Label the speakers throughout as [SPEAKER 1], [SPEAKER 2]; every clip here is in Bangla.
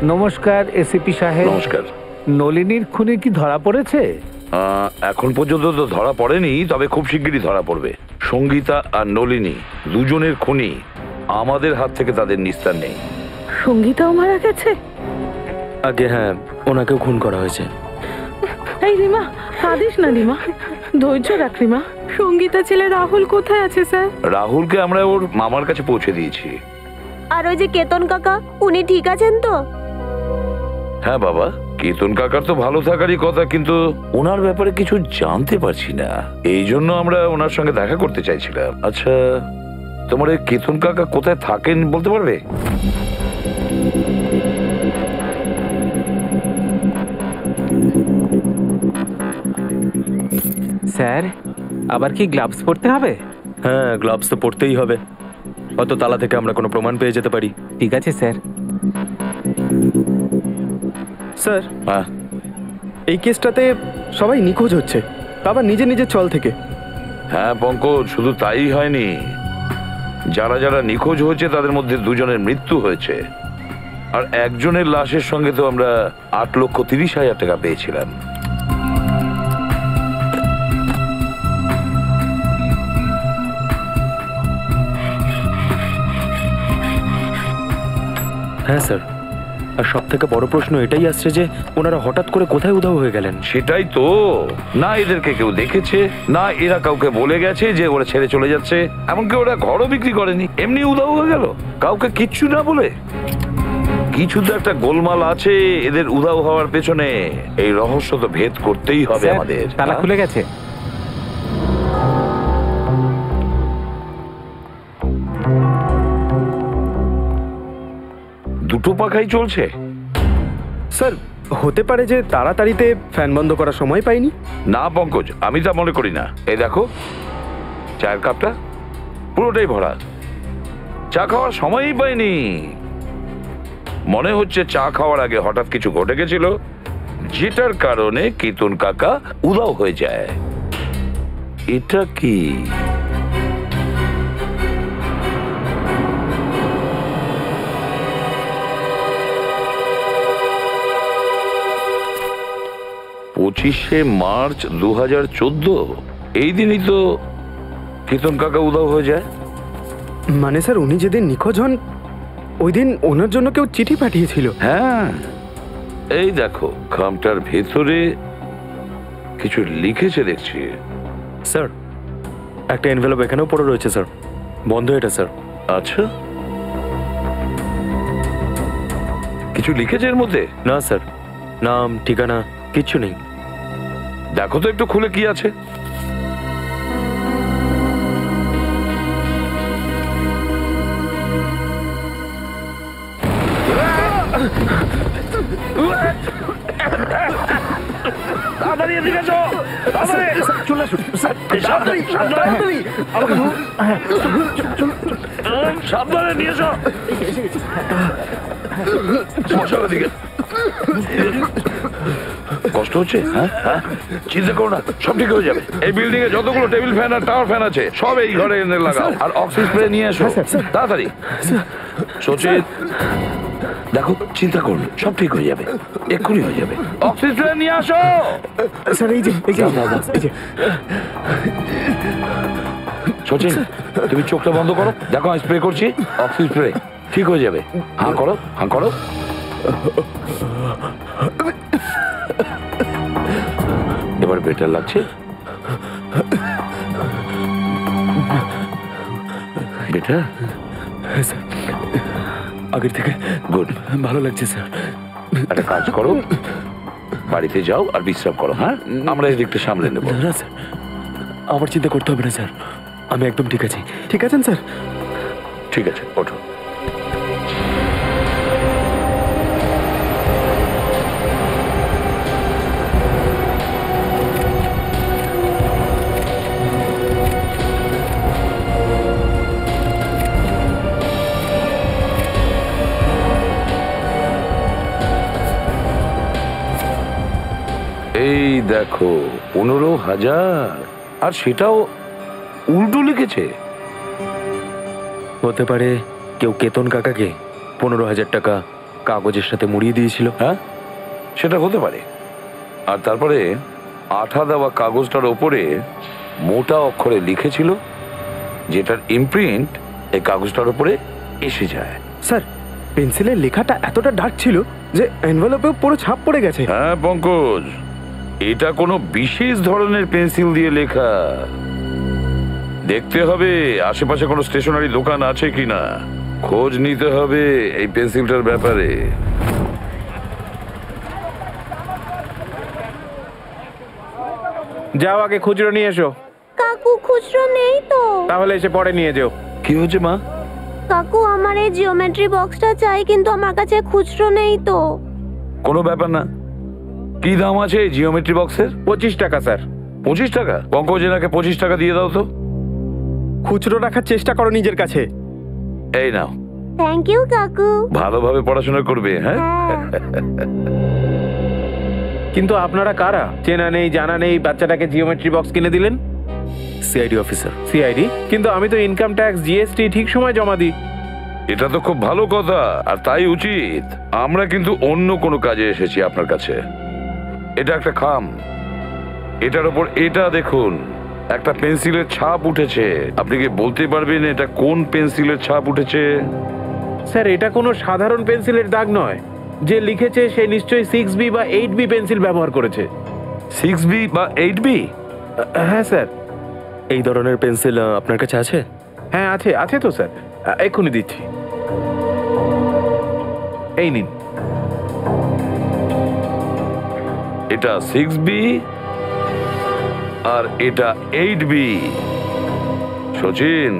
[SPEAKER 1] নমস্কার এসিপি সাহেব।
[SPEAKER 2] নমস্কার।
[SPEAKER 1] নলিনীর খুনে কি ধরা পড়েছে?
[SPEAKER 2] এখন পর্যন্ত তো ধরা পড়েনি, তবে খুব শিগগিরই ধরা পড়বে। সঙ্গীতা আর নলিনী দুজনের খুনি, আমাদের হাত থেকে তাদের নিস্তার নেই।
[SPEAKER 3] সঙ্গীতাও মারা গেছে?
[SPEAKER 4] আগে হ্যাঁ, ওনাকেও খুন করা হয়েছে।
[SPEAKER 3] এই রিমা, কাঁদিস না রিমা, ধৈর্য রাখ রিমা। সঙ্গীতা ছেলে রাহুল কোথায় আছে স্যার?
[SPEAKER 2] রাহুলকে আমরা ওর মামার কাছে পৌঁছে দিয়েছি।
[SPEAKER 5] আর ওই যে কেতন কাকা, উনি ঠিক আছেন তো?
[SPEAKER 2] হ্যাঁ বাবা, কেতন কাকার তো ভালো থাকারই কথা, কিন্তু ওনার ব্যাপারে কিছু জানতে পারছি না, এই জন্য আমরা ওনার সঙ্গে দেখা করতে চাইছিলাম। আচ্ছা, তোমার এই কেতন কাকা কোথায় থাকেন বলতে পারবে?
[SPEAKER 6] স্যার, আবার কি গ্লাভস পরতে হবে?
[SPEAKER 4] হ্যাঁ, গ্লাভস তো পরতেই হবে, হয়তো তালা থেকে আমরা কোনো প্রমাণ পেয়ে যেতে পারি।
[SPEAKER 6] ঠিক আছে স্যার।
[SPEAKER 7] স্যার,
[SPEAKER 2] হ্যাঁ,
[SPEAKER 7] এই কেসটাতে সবাই নিখোঁজ হচ্ছে, আবার নিজে নিজের চল থেকে।
[SPEAKER 2] হ্যাঁ পঙ্কজ, শুধু তাই হয়নি, যারা যারা নিখোঁজ হয়েছে তাদের মধ্যে দুজনের মৃত্যু হয়েছে, আর একজনের লাশের সঙ্গে তো আমরা 8,30,000 টাকা পেয়েছিলাম।
[SPEAKER 4] হ্যাঁ স্যার, আর সব থেকে বড় প্রশ্ন এটাই আসছে যে ওনারা হঠাৎ করে কোথায় উধাও হয়ে গেলেন।
[SPEAKER 2] সেটাই তো, না এদেরকে কেউ দেখেছে, না এরা কাউকে বলে গেছে যে ওরা ছেড়ে চলে যাচ্ছে, এমনকি ওরা ঘরও বিক্রি করেনি, এমনি উধাও হয়ে গেল কাউকে কিচ্ছু না বলে। কিছু তো একটা গোলমাল আছে এদের উধাও হওয়ার পেছনে, এই রহস্য তো ভেদ করতেই হবে
[SPEAKER 6] স্যার,
[SPEAKER 2] আমাদের।
[SPEAKER 6] তালা খুলে গেছে।
[SPEAKER 2] দুটো পাখাই চলছে।
[SPEAKER 7] স্যার, হতে পারে যে তাড়াতাড়িতে ফ্যান বন্ধ করার সময় পাইনি।
[SPEAKER 2] না পঙ্কজ, আমি তা মনে করি না। এই দেখো, চায়ের কাপটা পুরোটাই ভরা, চা খাওয়ার সময়ই পাইনি। মনে হচ্ছে চা খাওয়ার আগে হঠাৎ কিছু ঘটে গেছিল, যেটার কারণে কেতন কাকা উধাও হয়ে যায়। এটা কি? পঁচিশে মার্চ 2014, এই দিনই তো কেতন কাকা উধাও হয়ে যায়।
[SPEAKER 7] মানে স্যার, উনি যেদিন নিখোঁজ হন ওই দিন ওনার জন্য কেউ চিঠি পাঠিয়েছিল।
[SPEAKER 2] হ্যাঁ, এই দেখো, খামটার ভেতরে কিছু লিখেছে দেখছি।
[SPEAKER 4] স্যার, একটা এনভেলপ এখানেও পড়ে রয়েছে স্যার, বন্ধ এটা স্যার।
[SPEAKER 2] আচ্ছা, কিছু লিখেছে এর মধ্যে?
[SPEAKER 4] না স্যার, নাম ঠিকানা কিচ্ছু নেই।
[SPEAKER 2] দেখো তো একটু খুলে কি আছে। সাবধানে নিয়ে এসো। কষ্ট হচ্ছে? হ্যাঁ হ্যাঁ, চিন্তা করো না, সব ঠিক হয়ে যাবে। এই বিল্ডিং এ যতগুলো table fan R tower fan আছে সব এই ঘরে এনে লাগাও, আর অক্সিজেন স্প্রে নিয়ে এসো তাড়াতাড়ি। সচিন, দেখো, চিন্তা করো, সব ঠিক হয়ে যাবে, এক্ষুনি হয়ে যাবে। অক্সিজেন স্প্রে নিয়ে আসো।
[SPEAKER 7] স্যার, এই যে
[SPEAKER 2] সচিন, তুমি চোখটা বন্ধ করো, দেখো আমি স্প্রে করছি, অক্সিজেন স্প্রে, ঠিক হয়ে যাবে। হাঁ করো, হাঁ করো। এবার বেটার লাগছে? বেটার?
[SPEAKER 4] স্যার, আগের থেকে
[SPEAKER 2] গুড,
[SPEAKER 4] ভালো লাগছে স্যার।
[SPEAKER 2] একটা কাজ করো, বাড়িতে যাও আর বিশ্রাম করো। হ্যাঁ, আমরা এই দিকটা সামলে নেবো।
[SPEAKER 4] না স্যার, আমার চিন্তা করতে হবে না স্যার, আমি একদম ঠিক আছি।
[SPEAKER 7] ঠিক আছেন স্যার?
[SPEAKER 2] ঠিক আছে, ওঠো। এই দেখো, 15,000, আর সেটাও উল্টো লিখেছে।
[SPEAKER 4] হতে পারে কেউ কেতন কাকাকে 15,000 টাকা কাগজের সাথে মুড়িয়ে দিয়েছিল।
[SPEAKER 2] হ্যাঁ, সেটা হতে পারে। আর তারপরে আঠা দেওয়া কাগজটার ওপরে মোটা অক্ষরে লিখেছিল, যেটার ইমপ্রিন্ট এই কাগজটার উপরে এসে যায়।
[SPEAKER 7] স্যার, পেন্সিলের লেখাটা এতটা ডার্ক ছিল যে এনভেলপেও পুরো ছাপ পড়ে গেছে।
[SPEAKER 2] হ্যাঁ পঙ্কজ, এটা কোনো বিশেষ ধরনের পেন্সিল দিয়ে লেখা। দেখতে হবে আশেপাশে কোনো স্টেশনারি দোকান আছে কিনা, খোঁজ নিতে হবে এই পেন্সিলটার ব্যাপারে।
[SPEAKER 6] যাও আগে খুচরো নিয়ে এসো,
[SPEAKER 5] কাকু খুচরো নেই তো।
[SPEAKER 6] তাহলে এসে পরে নিয়ে যেও।
[SPEAKER 2] কি হচ্ছে মা?
[SPEAKER 5] কাকু আমার এই জিওমেট্রি বক্সটা চাই, কিন্তু আমার কাছে খুচরো নেই তো।
[SPEAKER 2] কোনো ব্যাপার না। কি দাম আছে এই জিওমেট্রি বক্সের?
[SPEAKER 6] 25 টাকা স্যার।
[SPEAKER 2] 25 টাকা? পঙ্কজ, এনাকে 25 টাকা দিয়ে দাও তো।
[SPEAKER 7] খুচরো রাখার চেষ্টা করো নিজের কাছে।
[SPEAKER 2] এই নাও,
[SPEAKER 5] থ্যাংক ইউ কাকু।
[SPEAKER 2] ভালোভাবে পড়াশোনা করবে। হ্যাঁ,
[SPEAKER 5] হ্যাঁ।
[SPEAKER 6] কিন্তু আপনারা কারা? চেনা নেই জানা নেই, বাচ্চাটাকে জিওমেট্রি বক্স কিনে দিলেন।
[SPEAKER 4] CID officer.
[SPEAKER 6] সিআইডি? কিন্তু আমি তো ইনকাম ট্যাক্স, জিএসটি ঠিক সময় জমা দিই।
[SPEAKER 2] এটা তো খুব ভালো কথা, আর তাই উচিত। আমরা কিন্তু অন্য কোনো কাজে এসেছি আপনার কাছে। এটা একটা খাম, এটার উপর এটা দেখুন, একটা পেন্সিলের ছাপ উঠেছে। আপনি কি বলতে পারবেন এটা কোন পেন্সিলের ছাপ উঠেছে?
[SPEAKER 6] স্যার, এটা কোনো সাধারণ পেন্সিলের দাগ নয়। যে লিখেছে সে নিশ্চয়ই 6B বা 8B পেন্সিল ব্যবহার করেছে।
[SPEAKER 2] 6B বা 8B?
[SPEAKER 6] হ্যাঁ স্যার।
[SPEAKER 4] এই ধরনের পেন্সিল আপনার কাছে আছে?
[SPEAKER 6] হ্যাঁ আছে, আছে তো স্যার, এক্ষুনি দিচ্ছি। এই নিন।
[SPEAKER 2] এটা 6B আর এটা 8B। সচিন,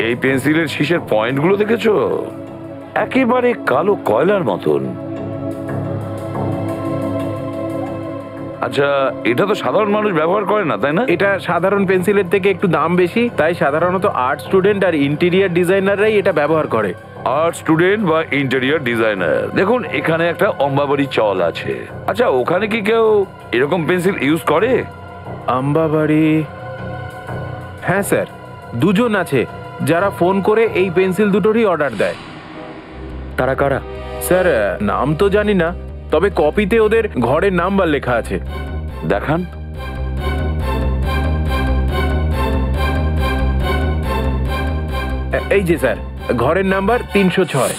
[SPEAKER 2] এই পেন্সিলের শীষের পয়েন্টগুলো দেখেছো? একেবারে কালো কয়লার মতন। আচ্ছা, এটা তো সাধারণ মানুষ ব্যবহার করে না, তাই না?
[SPEAKER 6] এটা সাধারণ পেন্সিলের থেকে একটু দাম বেশি, তাই সাধারণত আর্ট স্টুডেন্ট আর ইন্টেরিয়ার ডিজাইনাররাই এটা ব্যবহার করে।
[SPEAKER 2] আর্ট স্টুডেন্ট বা ইন্টেরিয়র ডিজাইনার। দেখুন, এখানে একটা অম্বাবাড়ি চল আছে। আচ্ছা, ওখানে কি কেউ এরকম পেন্সিল ইউজ করে?
[SPEAKER 6] আম্বাবাড়ি? হ্যাঁ স্যার, দুজন আছে যারা ফোন করে এই পেন্সিল দুটোরই অর্ডার দেয়।
[SPEAKER 4] তারা কারা?
[SPEAKER 6] স্যার, নাম তো জানি না, তবে কপিতে ওদের ঘরের নাম্বার লেখা আছে।
[SPEAKER 2] দেখান।
[SPEAKER 6] এই যে স্যার, ঘরের নাম্বার 306।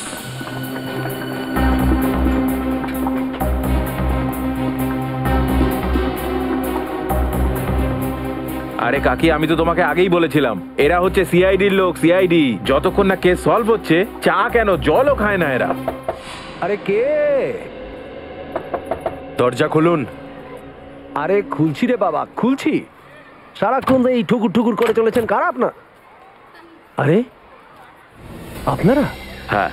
[SPEAKER 6] আরে কাকি, আমি তো তোমাকে আগেই বলেছিলাম এরা হচ্ছে সিআইডির লোক। সিআইডি যতক্ষণ না কেস সলভ হচ্ছে, চা কেন জলও খায় না এরা।
[SPEAKER 8] আরে কে?
[SPEAKER 4] দরজা খুলুন।
[SPEAKER 8] আরে খুলছি রে বাবা, খুলছি। সারাক্ষণ এই ঠুকুর ঠুকুর করে চলেছেন, কারা আপনার? আরে আপনারা?
[SPEAKER 2] হ্যাঁ,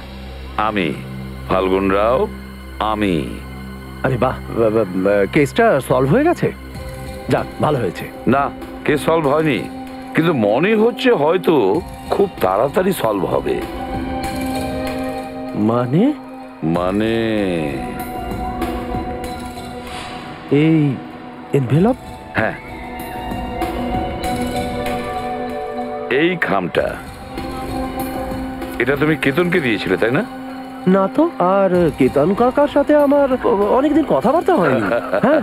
[SPEAKER 2] আমি ফাল্গুন রাও। আমি।
[SPEAKER 8] আরে বাহ, কেসটা সলভ হয়ে গেছে? যাক, ভালো হয়েছে।
[SPEAKER 2] না, কেস সলভ হয়নি, কিন্তু মনে হচ্ছে হয়তো খুব তাড়াতাড়ি সলভ হবে।
[SPEAKER 8] মানে?
[SPEAKER 2] মানে
[SPEAKER 8] এই এনভেলপ?
[SPEAKER 2] হ্যাঁ, এই খামটা, এটা তুমি কেতনকে দিয়েছিলে, তাই না?
[SPEAKER 8] না তো। আর কেতন কাকার সাথে আমার অনেকদিন কথাবার্তা হয়নি। হ্যাঁ,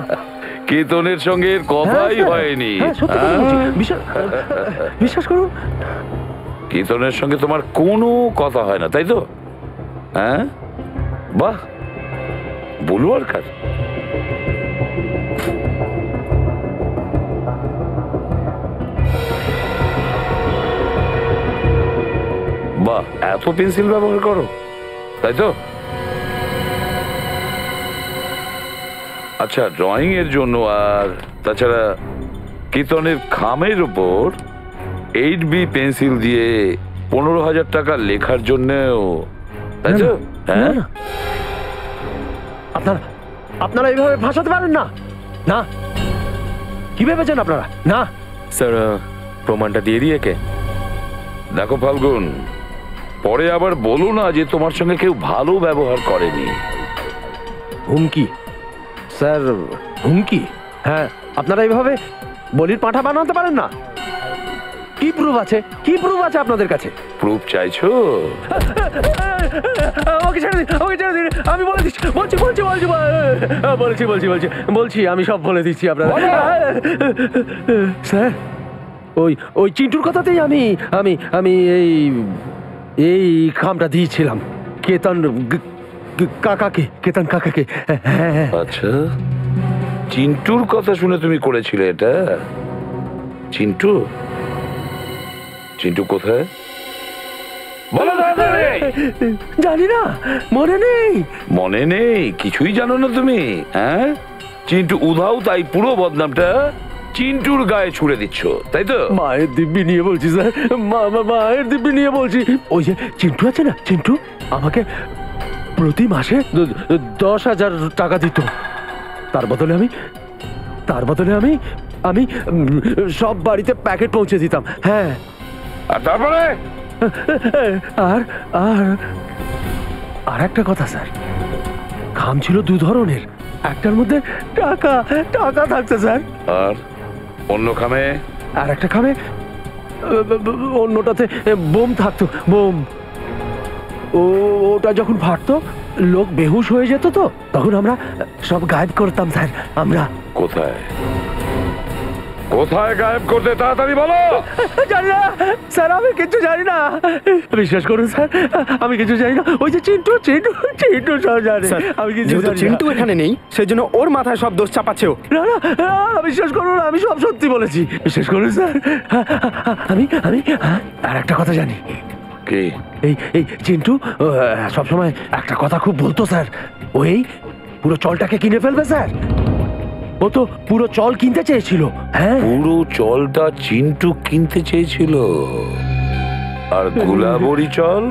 [SPEAKER 2] কেতনের সঙ্গে এর কথাই
[SPEAKER 8] হ্যাঁ,
[SPEAKER 2] হয়নি।
[SPEAKER 8] হ্যাঁ, সত্যি কথা বলছি। বিশ্বাস করুন,
[SPEAKER 2] কেতনের সঙ্গে তোমার কোনো কথা হয় না, তাই তো? হ্যাঁ, বাহ, বলু আর কার। বাহ, এত পেন্সিল ব্যবহার করো, তাই তো? আচ্ছা, ড্রয়িং এর জন্য আর তাছাড়া কেতনের খামের উপর 8B পেন্সিল দিয়ে 15,000 টাকা লেখার জন্যও, তাই তো? হ্যাঁ,
[SPEAKER 8] আপনারা এইভাবে ভাসাতে পারেন না। না, কি ভেবেছেন আপনারা? না
[SPEAKER 4] স্যার, প্রমাণটা দিয়ে দিয়ে কে?
[SPEAKER 2] দেখো ফাল্গুন, পরে আবার বলো না যে তোমার সঙ্গে কেউ ভালো ব্যবহার করেনি।
[SPEAKER 8] হুমকি? স্যার, হুমকি? হ্যাঁ, আপনারা এইভাবে বলির পাঁঠা বানাতে পারেন না। কি প্রুফ আছে? কি প্রুফ আছে আপনাদের কাছে?
[SPEAKER 2] প্রুফ চাইছো?
[SPEAKER 8] আমাকে ছেড়ে দিন, আমাকে ছেড়ে দিন, আমি বলে দিচ্ছি, বলছি আমি সব বলে দিচ্ছি আপনার। স্যার ওই চিন্টুর কথাতেই আমি এই খামটা দিয়েছিলাম কেতন কাকাকে। হ্যাঁ।
[SPEAKER 2] আচ্ছা, চিন্টুর কথা শুনে তুমি করেছিলে এটা? চিন্টু কোথায় বলো?
[SPEAKER 8] জানি না, মনে নেই, কিছুই জানো না তুমি? হ্যাঁ, চিন্টু উধাও, তাই পুরো বদনামটা চিন্টুর গায়ে ছুড়ে দিচ্ছ, তাই তো? মায়ের দিব্যি নিয়ে বলছি স্যার, মায়ের দিব্যি নিয়ে বলছি। ওই যে চিন্টু আছে না, চিন্টু আমাকে প্রতি মাসে 10,000 টাকা দিত। তার বদলে আমি সব বাড়িতে প্যাকেট পৌঁছে দিতাম। হ্যাঁ,
[SPEAKER 2] আর তারপরে
[SPEAKER 8] আর একটা কথা স্যার, খাম ছিল 2 ধরনের, একটার মধ্যে টাকা থাকতো স্যার,
[SPEAKER 2] আর অন্য খামে?
[SPEAKER 8] আর একটা খামে অন্যটাতে বোম থাকতো, বোম। ওটা যখন ফাটতো লোক বেহুশ হয়ে যেত, তো তখন আমরা সব গায়েব করতাম স্যার। আমরা
[SPEAKER 2] কোথায় গায়েব করতে, তাড়াতাড়ি বলো।
[SPEAKER 8] জানি না স্যার, আমি কিছু জানি না, বিশ্বাস করুন স্যার, আমি কিছু জানি না। ওই যে চিন্টু সব জানে, আমি কিছু
[SPEAKER 7] যেহেতু
[SPEAKER 8] জানি না।
[SPEAKER 7] চিন্টু এখানে নেই, সেই জন্য ওর মাথায় সব দোষ চাপাচ্ছে ও।
[SPEAKER 8] না, বিশ্বাস করুন, আমি সব সত্যি বলেছি, বিশ্বাস করুন স্যার। আমি আর একটা কথা জানি।
[SPEAKER 2] কি?
[SPEAKER 8] এই চিন্টু সবসময় একটা কথা খুব বলতো স্যার, ওই পুরো চলটাকে কিনে ফেলবে স্যার। ও তো পুরো চল কিনতে চেয়েছিল। হ্যাঁ,
[SPEAKER 2] পুরো চলটা চিন্টু কিনতে চেয়েছিল, আর গুলাবরি চল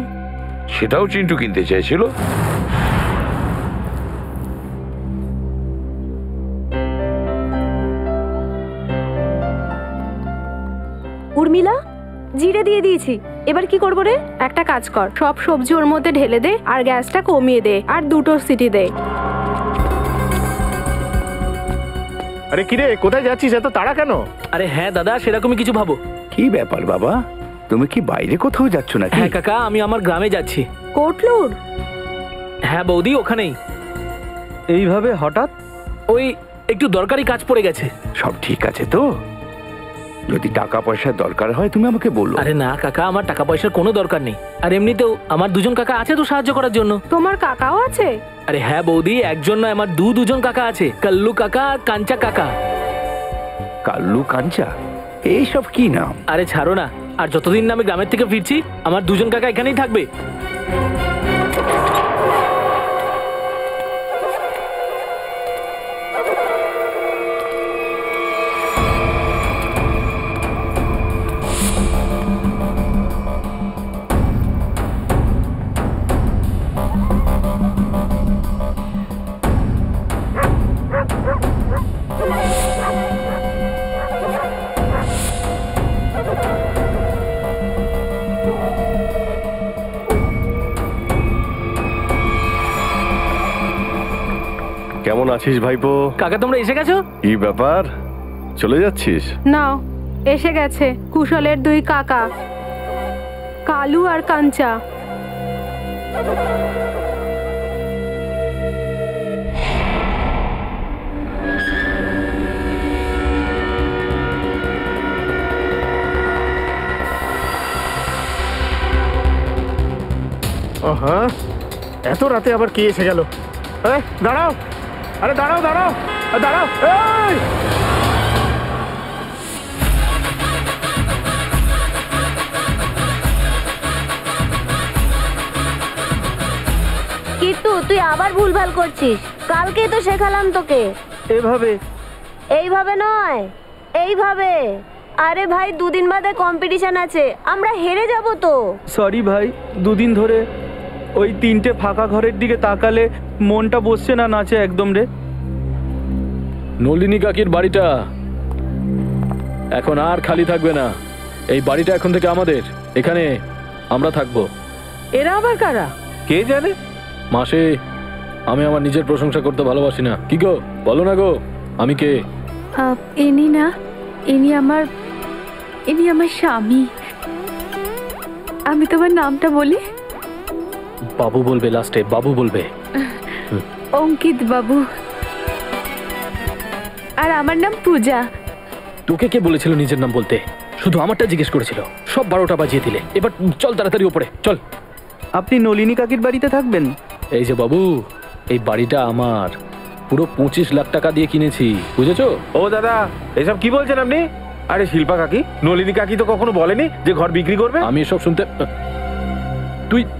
[SPEAKER 2] সেটাও চিন্টু কিনতে চেয়েছিল।
[SPEAKER 5] উর্মিলা, জিরে দিয়ে দিয়েছি, এবার কি করবো রে?
[SPEAKER 3] একটা কাজ কর, সব সবজি ওর মধ্যে ঢেলে দে আর গ্যাসটা কমিয়ে দে আর 2টো সিটি দে।
[SPEAKER 6] আরে কিরে, কোথায় যাচ্ছিস এত তাড়া কেন?
[SPEAKER 9] আরে হ্যাঁ দাদা, সেরকমই কিছু ভাবো।
[SPEAKER 1] কি ব্যাপার বাবা, তুমি কি বাইরে কোথাও যাচ্ছ নাকি?
[SPEAKER 9] হ্যাঁ কাকা, আমি আমার গ্রামে যাচ্ছি।
[SPEAKER 3] কোটলুর?
[SPEAKER 9] হ্যাঁ বৌদি, ওখানেই।
[SPEAKER 7] এইভাবে হঠাৎ?
[SPEAKER 9] ওই একটু দরকারি কাজ পড়ে গেছে।
[SPEAKER 1] সব ঠিক আছে তো? যদি টাকা পয়সার দরকার হয় তুমি আমাকে বলো।
[SPEAKER 9] আরে না কাকা, আমার টাকা পয়সার কোনো দরকার নেই, আর এমনিতেও আমার 2জন কাকা আছে তো সাহায্য করার জন্য।
[SPEAKER 3] তোমার কাকাও আছে?
[SPEAKER 9] আরে হ্যাঁ বৌদি, একজন নয়, আমার দুজন কাকা আছে, কাল্লু কাকা আর কাঞ্চা কাকা।
[SPEAKER 1] কাল্লু কাঞ্চা, এইসব কি নাম?
[SPEAKER 9] আরে ছাড়ো না, আর যতদিন না আমি গ্রামের থেকে ফিরছি আমার 2জন কাকা এখানেই থাকবে।
[SPEAKER 10] কেমন আছিস ভাইপো?
[SPEAKER 9] কাকা তোমরা এসে গেছো?
[SPEAKER 10] কি ব্যাপার, চলে যাচ্ছিস?
[SPEAKER 3] নাও, এসে গেছে কুশলের 2 কাকা, কালু আর কাঞ্চা।
[SPEAKER 6] হ্যাঁ, এত রাতে আবার কে এসে গেল? দাঁড়াও, আরে দাঁড়াও, এই!
[SPEAKER 5] কিট্টু, তুই আবার ভুলভাল করছিস, কালকেই তো শেখালাম তোকে। এইভাবে নয়, এইভাবে। আরে ভাই, 2 দিন বাদে কম্পিটিশন আছে, আমরা হেরে যাব তো।
[SPEAKER 7] সরি ভাই, 2 দিন ধরে ওই 3টে ফাঁকা ঘরের দিকে তাকালে মনটা বসছে না নাচে একদম রে।
[SPEAKER 11] নলিনী কাকির বাড়িটা এখন আর খালি থাকবে না, এই বাড়িটা এখন থেকে আমাদের, এখানে আমরা থাকবো।
[SPEAKER 3] এরা আবার কারা?
[SPEAKER 6] কে জানে।
[SPEAKER 11] মাসে, আমি আমার নিজের প্রশংসা করতে ভালোবাসি না। কি গো, বলো না গো, আমি কে?
[SPEAKER 3] ইনি না, ইনি আমার স্বামী। আমি তোমার নামটা বলি?
[SPEAKER 9] বাবু বলবে লাস্টে, বাবু বলবে।
[SPEAKER 3] অঙ্কিত বাবু। আর আমার নাম পূজা।
[SPEAKER 9] তোকে কে বলেছিল নিজের নাম বলতে? শুধু আমারটা জিজ্ঞেস করেছিল। সব 12টা বাজিয়ে দিলে। এবার চল তাড়াতাড়ি ওপরে চল।
[SPEAKER 7] আপনি নলিনী কাকির বাড়িতে থাকবেন?
[SPEAKER 9] এই যে বাবু, এই বাড়িটা আমার, পুরো 25 লাখ টাকা দিয়ে কিনেছি, বুঝেছো?
[SPEAKER 6] ও দাদা, এসব কি বলছেন আপনি? আরে শিল্পা কাকি, নলিনী কাকি তো কখনো বলেনি যে ঘর বিক্রি করবে।
[SPEAKER 9] আমি এসব শুনতে।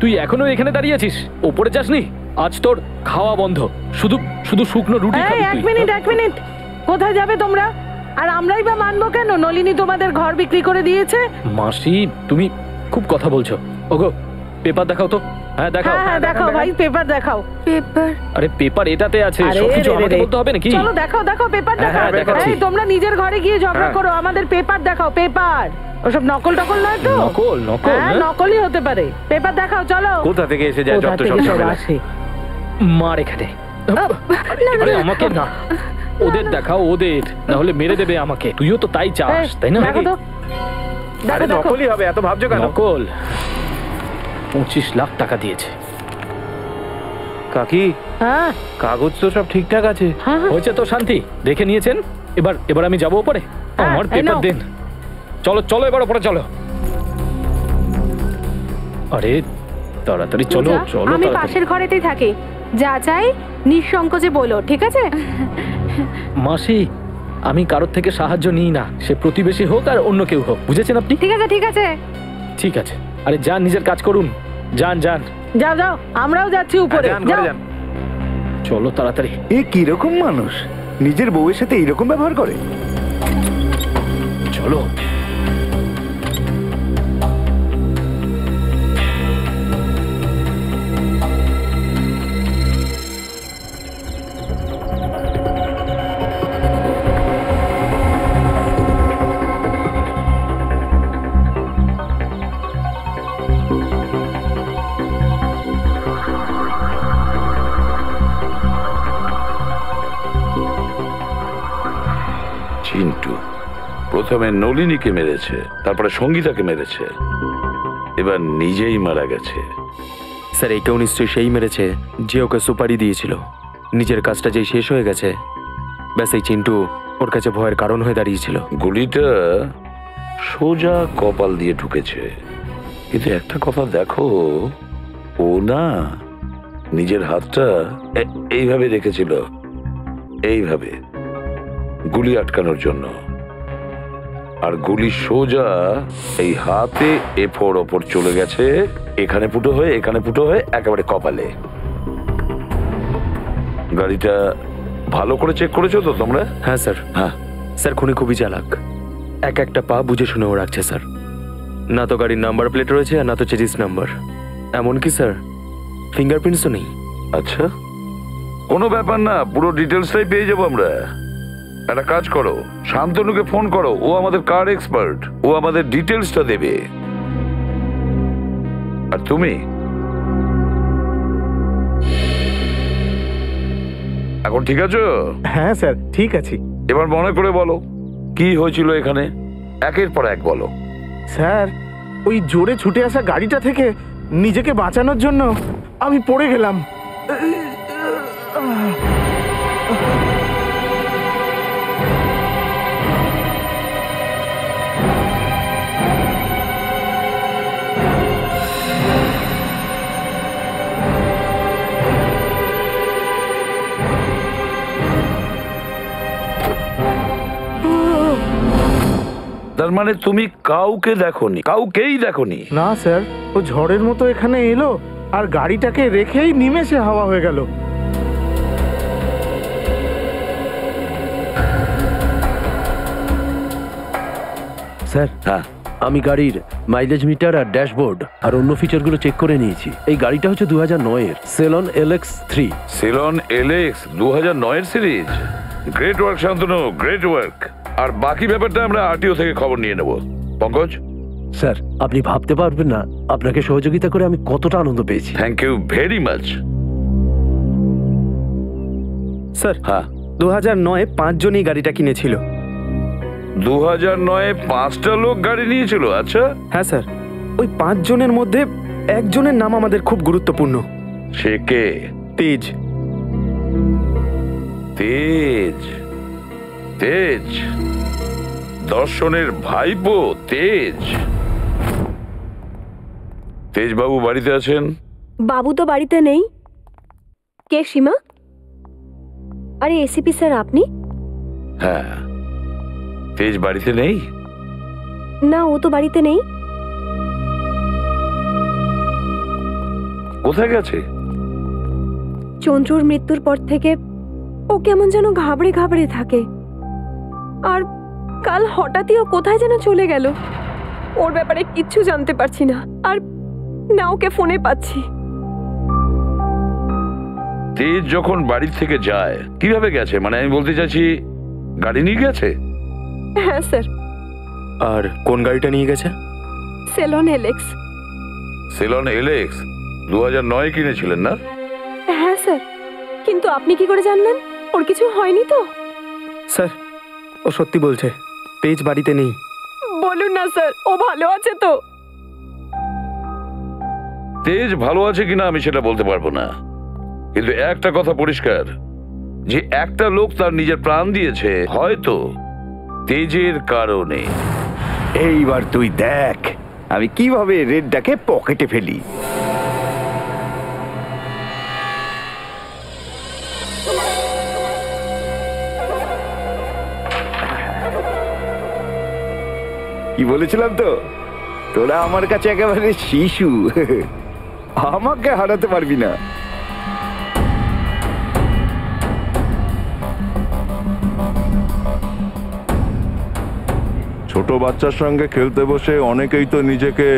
[SPEAKER 9] তুই এখনো এখানে দাঁড়িয়ে আছিস? ওপরে যাসনি? আজ তোর খাওয়া বন্ধ। শুধু শুধু শুকনো রুটি খাবি
[SPEAKER 3] এক
[SPEAKER 9] তুই।
[SPEAKER 3] মিনিট, এক মিনিট, কোথায় যাবে তোমরা? আর আমরাই বা মানবো কেন? নলিনী তোমাদের ঘর বিক্রি করে দিয়েছে।
[SPEAKER 9] মাসি, তুমি খুব কথা বলছো। ওগো, পেপার দেখাও তো। হ্যাঁ দেখাও।
[SPEAKER 3] হ্যাঁ দেখাও ভাই, পেপার দেখাও। পেপার?
[SPEAKER 9] আরে পেপার এটাতে আছে,
[SPEAKER 3] আরে
[SPEAKER 9] সবকিছু
[SPEAKER 3] রে রে
[SPEAKER 9] আমাকে
[SPEAKER 3] রে।
[SPEAKER 9] বলতে হবে নাকি?
[SPEAKER 3] চলো দেখাও, দেখাও পেপার
[SPEAKER 9] হ্যাঁ,
[SPEAKER 3] দেখাও।
[SPEAKER 9] দেখাচ্ছি।
[SPEAKER 3] এই তোমরা নিজের ঘরে গিয়ে ঝগড়া করো, আমাদের পেপার দেখাও, পেপার। ওসব নকল টকল নয় তো?
[SPEAKER 9] নকল? নকল?
[SPEAKER 3] হ্যাঁ নকলই হতে পারে। পেপার দেখাও, চলো।
[SPEAKER 6] কোথা থেকে এসে যায়
[SPEAKER 3] কোথা
[SPEAKER 6] যত
[SPEAKER 3] থেকে
[SPEAKER 6] সব
[SPEAKER 3] সব
[SPEAKER 6] ঝামেলা।
[SPEAKER 3] আসে?
[SPEAKER 9] মার এখানে। আরে আমাকে না, ওদের দেখাও, ওদের, না হলে মেরে দেবে আমাকে। তুইও তো তাই চাস, তাই না?
[SPEAKER 3] দেখো তো,
[SPEAKER 6] আরে
[SPEAKER 3] দেখো দেখো।
[SPEAKER 6] নকলই হবে, এত ভাবছো কেন?
[SPEAKER 9] নকল। 25 লাখ টাকা দিয়েছে।
[SPEAKER 6] কাকি,
[SPEAKER 3] হ্যাঁ
[SPEAKER 6] কাগজ তো সব ঠিকঠাক আছে।
[SPEAKER 3] হ্যাঁ হ্যাঁ।
[SPEAKER 9] হয়েছে তো শান্তি, দেখে নিয়েছেন। এবার আমি যাবো ওপরে। আমার
[SPEAKER 3] এই
[SPEAKER 9] পেপার
[SPEAKER 3] নাও।
[SPEAKER 9] দেন। চলো চলো, এবার ওপরে চলো। আরে তাড়াতাড়ি চলো
[SPEAKER 3] পূজা,
[SPEAKER 9] চলো
[SPEAKER 3] আমি
[SPEAKER 9] তাড়াতাড়ি।
[SPEAKER 3] পাশের ঘরেতেই থাকি, যা চাই নিঃসংকোচে বলো, ঠিক আছে?
[SPEAKER 9] মাসি, আমি কারোর থেকে সাহায্য নিই না, সে প্রতিবেশী হোক আর অন্য কেউ হোক, বুঝেছেন আপনি?
[SPEAKER 3] ঠিক আছে, ঠিক আছে।
[SPEAKER 9] ঠিক আছে। আরে যান, নিজের কাজ করুন। যান যান।
[SPEAKER 3] যাও যাও, আমরাও যাচ্ছি উপরে।
[SPEAKER 6] যান, ঘরে
[SPEAKER 3] যাও।
[SPEAKER 6] যান।
[SPEAKER 9] চলো তাড়াতাড়ি।
[SPEAKER 1] এ কিরকম মানুষ, নিজের বউয়ের সাথে এইরকম ব্যবহার করে?
[SPEAKER 9] চলো।
[SPEAKER 2] চিন্টু প্রথমে নলিনীকে মেরেছে, তারপরে সঙ্গীতাকে মেরেছে, এবার নিজেই মারা গেছে।
[SPEAKER 4] স্যার, একেও নিশ্চয়ই সেই মেরেছে যে ওকে সুপারি দিয়েছিল। নিজের কাজটা যেই শেষ হয়ে গেছে, ব্যাস এই চিন্টু ওর কাছে ভয়ের কারণ হয়ে দাঁড়িয়েছিল।
[SPEAKER 2] গুলিটা সোজা কপাল দিয়ে ঢুকেছে, কিন্তু একটা কথা দেখো, ও না নিজের হাতটা এইভাবে রেখেছিল, এইভাবে গুলি আটকানোর জন্য, আর গুলি সোজা এই হাতে এফোর ওপর চলে গেছে, এখানে ফুটো হয়ে এখানে ফুটো হয়ে একেবারে কপালে। গাড়িটা ভালো করে চেক করেছো তো তোমরা?
[SPEAKER 4] হ্যাঁ স্যার।
[SPEAKER 2] হ্যাঁ
[SPEAKER 4] স্যার, খুনি খুবই চালাক, এক একটা পা বুঝে শুনেও রাখছে স্যার। না তো গাড়ির নাম্বার প্লেট রয়েছে, আর না তো চেজিস নাম্বার। এমনকি স্যার ফিঙ্গারপ্রিন্টসও নেই।
[SPEAKER 2] আচ্ছা, কোনো ব্যাপার না, পুরো ডিটেলসটাই পেয়ে যাবো আমরা। একটা কাজ করো, শান্তনুকে ফোন করো, ও আমাদের কার এক্সপার্ট, ও আমাদের ডিটেলসটা দেবে। আর তুমি এখন ঠিক আছো?
[SPEAKER 7] হ্যাঁ স্যার, ঠিক আছি।
[SPEAKER 2] এবার মনে করে বলো কি হয়েছিল এখানে, একের পর এক বলো।
[SPEAKER 7] স্যার, ওই জোরে ছুটে আসা গাড়িটা থেকে নিজেকে বাঁচানোর জন্য আমি পড়ে গেলাম।
[SPEAKER 2] তার মানে তুমি কাউকে দেখোনি, কাউকেই দেখোনি?
[SPEAKER 7] না স্যার, ও ঝড়ের মতো এখানে এলো আর গাড়িটাকে রেখেই নিমেষে হাওয়া হয়ে গেল।
[SPEAKER 12] স্যার,
[SPEAKER 2] হ্যাঁ,
[SPEAKER 12] আমি গাড়ির মাইলেজ মিটার আর ড্যাশবোর্ড আর অন্য ফিচারগুলো চেক করে নিয়েছি। এই গাড়িটা হচ্ছে 2009-এর সেলন LX3।
[SPEAKER 2] সিলন এলএক্স 2009-এর series. Great work Shantanu, great work. আর বাকি ব্যাপারটা আমরা আরটিও থেকে খবর নিয়ে নেব। পঙ্কজ,
[SPEAKER 12] স্যার, আপনি ভাবতে পারবেন না আপনাকে সহযোগিতা করে আমি কতটা আনন্দ পেয়েছি।
[SPEAKER 2] Thank you very much.
[SPEAKER 4] Sir,
[SPEAKER 2] হ্যাঁ,
[SPEAKER 4] 2009-এ 5 জন এই গাড়িটা কিনেছিল।
[SPEAKER 2] 2009-এ 5টা লোক গাড়ি নিয়েছিল? আচ্ছা,
[SPEAKER 4] হ্যাঁ স্যার, ওই 5 জনের মধ্যে একজনের নাম আমাদের খুব গুরুত্বপূর্ণ।
[SPEAKER 2] সে কে?
[SPEAKER 4] তেজ।
[SPEAKER 2] তেজ? তেজ দর্শনের ভাইপো তেজ? তেজ বাবু বাড়িতে আছেন?
[SPEAKER 5] বাবু তো বাড়িতে নেই। কে সীমা? আরে এসিপি স্যার আপনি?
[SPEAKER 2] হ্যাঁ। তেজ বাড়িতে নেই?
[SPEAKER 5] না, ও তো বাড়িতে নেই।
[SPEAKER 2] কোথায় গেছে?
[SPEAKER 5] চন্দ্রুর মৃত্যুর পর থেকে ও কেমন যেন ঘাবড়ে ঘাবড়ে থাকে, আর কাল হঠাৎই ও কোথায় যেন চলে গেল। ওর ব্যাপারে কিচ্ছু জানতে পারছি না, আর না ওকে ফোনে পাচ্ছি।
[SPEAKER 2] তেজ যখন বাড়ি থেকে যায় কিভাবে গেছে? মানে আমি বলতে চাইছি, গাড়ি নিয়ে গেছে?
[SPEAKER 5] হ্যাঁ স্যার।
[SPEAKER 4] আর কোন গাড়িটা নিয়ে গেছে?
[SPEAKER 5] Salon Alex.
[SPEAKER 2] সেলন এলেক্স 2009 কিনেছিলেন না?
[SPEAKER 5] হ্যাঁ স্যার, কিন্তু আপনি কি করে জানলেন? ওর কিছু হয়নি তো?
[SPEAKER 4] স্যার, ও সত্যি বলছে, তেজ বাড়িতে নেই।
[SPEAKER 5] বলুন না স্যার, ও ভালো আছে তো?
[SPEAKER 2] তেজ ভালো আছে কিনা আমি সেটা বলতে পারবো না, কিন্তু একটা কথা পরিষ্কার, যে একটা লোক তার নিজের প্রাণ দিয়েছে হয়তো তেজের কারণে।
[SPEAKER 1] এইবার তুই দেখ আমি কিভাবে রেডটাকে পকেটে ফেলি। কি বলেছিলাম তো, তোরা আমার কাছে একেবারে শিশু, আমাকে হারাতে পারবি না।
[SPEAKER 10] ছোট বাচ্চার সঙ্গে খেলতে বসে অনেকেই তো নিজেকে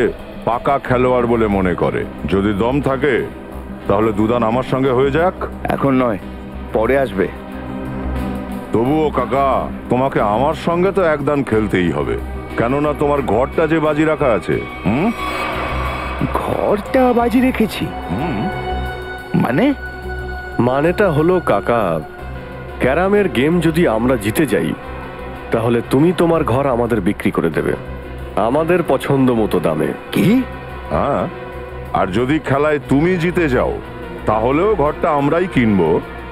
[SPEAKER 10] পাকা খেলোয়াড় বলে মনে করে। যদি দম থাকে তাহলে দুদান আমার সঙ্গে হয়ে যাক।
[SPEAKER 1] এখন নয়, পরে আসবে।
[SPEAKER 10] তবুও কাকা, তোমাকে আমার সঙ্গে তো একদান খেলতেই হবে, কেননা তোমার ঘরটা যে বাজি রাখা আছে।
[SPEAKER 1] ঘরটা বাজি রেখেছি?
[SPEAKER 12] মানেটা হলো কাকা, ক্যারামের গেম যদি আমরা জিতে যাই তাহলে তুমি তোমার ঘর আমাদের বিক্রি করে দেবে আমাদের পছন্দ মতো দামে।
[SPEAKER 1] কি?
[SPEAKER 10] হ্যাঁ, আর যদি খেলায় তুমি জিতে যাও তাহলেও ঘরটা আমরাই কিনবো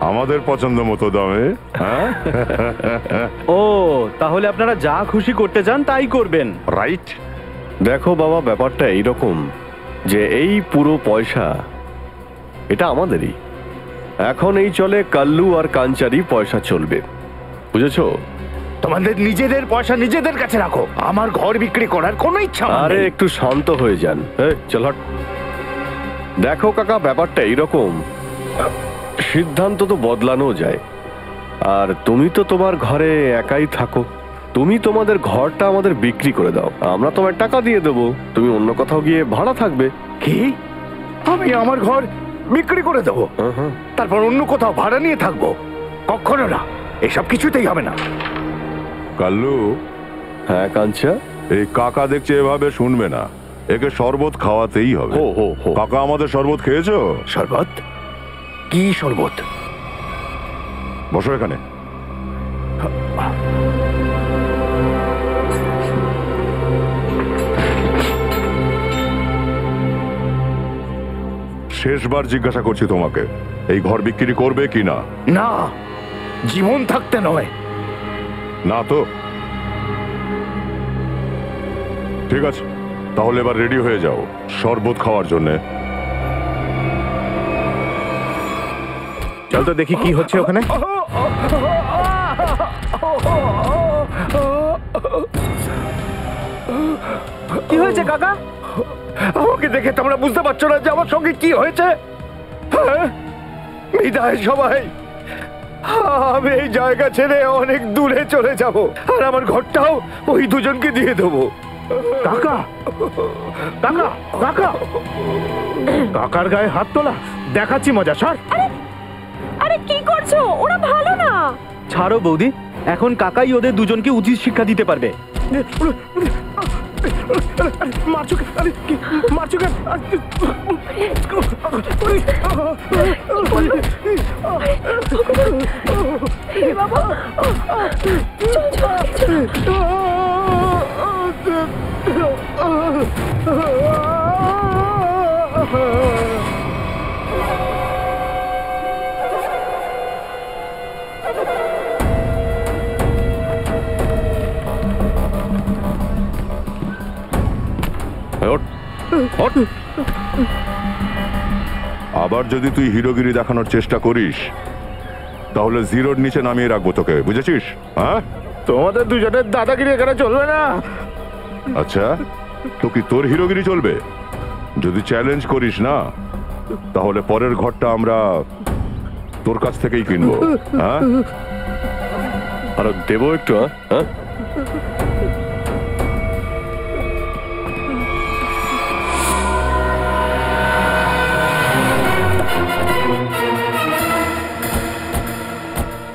[SPEAKER 10] আমাদের পছন্দ মতো দামে। হ্যাঁ,
[SPEAKER 7] ও তাহলে আপনারা যা খুশি করতে চান তাই করবেন,
[SPEAKER 10] রাইট?
[SPEAKER 12] দেখো বাবা, ব্যাপারটা এইরকম যে এই পুরো পয়সা এটা আমাদেরই। এখন এই চলে কাল্লু আর কাঞ্চারি পয়সা চলবে, বুঝেছো?
[SPEAKER 1] তোমাদের নিজেদের পয়সা নিজেদের কাছে রাখো, আমার ঘর বিক্রি করার কোনো ইচ্ছা নেই।
[SPEAKER 12] আরে একটু শান্ত হয়ে যান। চল হট। দেখো কাকা, ব্যাপারটা এইরকম, সিদ্ধান্ত তো বদলানো যায়, আর তুমি তো তোমার ঘরে একাই থাকো। তুমি তোমাদের ঘরটা আমাদের বিক্রি করে দাও, আমরা তোমার টাকা দিয়ে দেবো, তুমি অন্য কোথাও গিয়ে ভাড়া থাকবে।
[SPEAKER 1] কি? আমি আমার ঘর বিক্রি করে দেবো, তারপর অন্য কোথাও ভাড়া নিয়ে থাকবো? কখনো না, এসব কিছুতেই হবে না।
[SPEAKER 10] কাল্লু।
[SPEAKER 12] হ্যাঁ কাঞ্চা?
[SPEAKER 10] এই কাকা দেখছে এভাবে শুনবে না, একে শরবত খাওয়াতেই হবে। কাকা, আমাদের শরবত খেয়েছো?
[SPEAKER 1] শরবত? কি শরবত?
[SPEAKER 10] বসো এখানে। শেষবার জিজ্ঞাসা করছি তোমাকে, এই ঘর বিক্রি করবে কি না?
[SPEAKER 1] না, জীবন থাকতে নয়।
[SPEAKER 10] না তো? ঠিক আছে, তাহলে এবার রেডি হয়ে যাও শরবত খাওয়ার জন্য।
[SPEAKER 6] চল তো দেখি কি হচ্ছে ওখানে।
[SPEAKER 1] কি হয়েছে কাকা? আমাকে দেখে তোমরা বুঝতে পারছো না যে আমার সঙ্গে কি হয়েছে? বিদায় সবাই, আমি এই জায়গা ছেড়ে অনেক দূরে চলে যাব, আর আমার ঘরটাও ওই দুজনকে দিয়ে দেবো।
[SPEAKER 6] কাকা, কাকা, কাকা, কাকার গায়ে হাত তোলা, দেখাচ্ছি মজা। সর।
[SPEAKER 3] আরে কি করছো? ওরা ভালো না।
[SPEAKER 7] ছাড়ো বৌদি, এখন কাকাই ওদের দুজনকে উচিত শিক্ষা দিতে পারবে।
[SPEAKER 6] মারছো কেন? আরে কি মারছো কেন?
[SPEAKER 3] বাবা,
[SPEAKER 10] আবার যদি তুই হিরোগিরি দেখানোর চেষ্টা করিস তাহলে জিরোর নিচে নামিয়ে রাখবো তোকে, বুঝেছিস? হ্যাঁ,
[SPEAKER 1] তোমাদের দুজনের দাদাগিরি এখানে চলবে না।
[SPEAKER 10] আচ্ছা, তো কি তোর হিরোগিরি চলবে? যদি চ্যালেঞ্জ করিস না তাহলে পরের ঘরটা আমরা তোর কাছ থেকেই কিনবো। হ্যাঁ,
[SPEAKER 12] আর দেবো একটু। হ্যাঁ,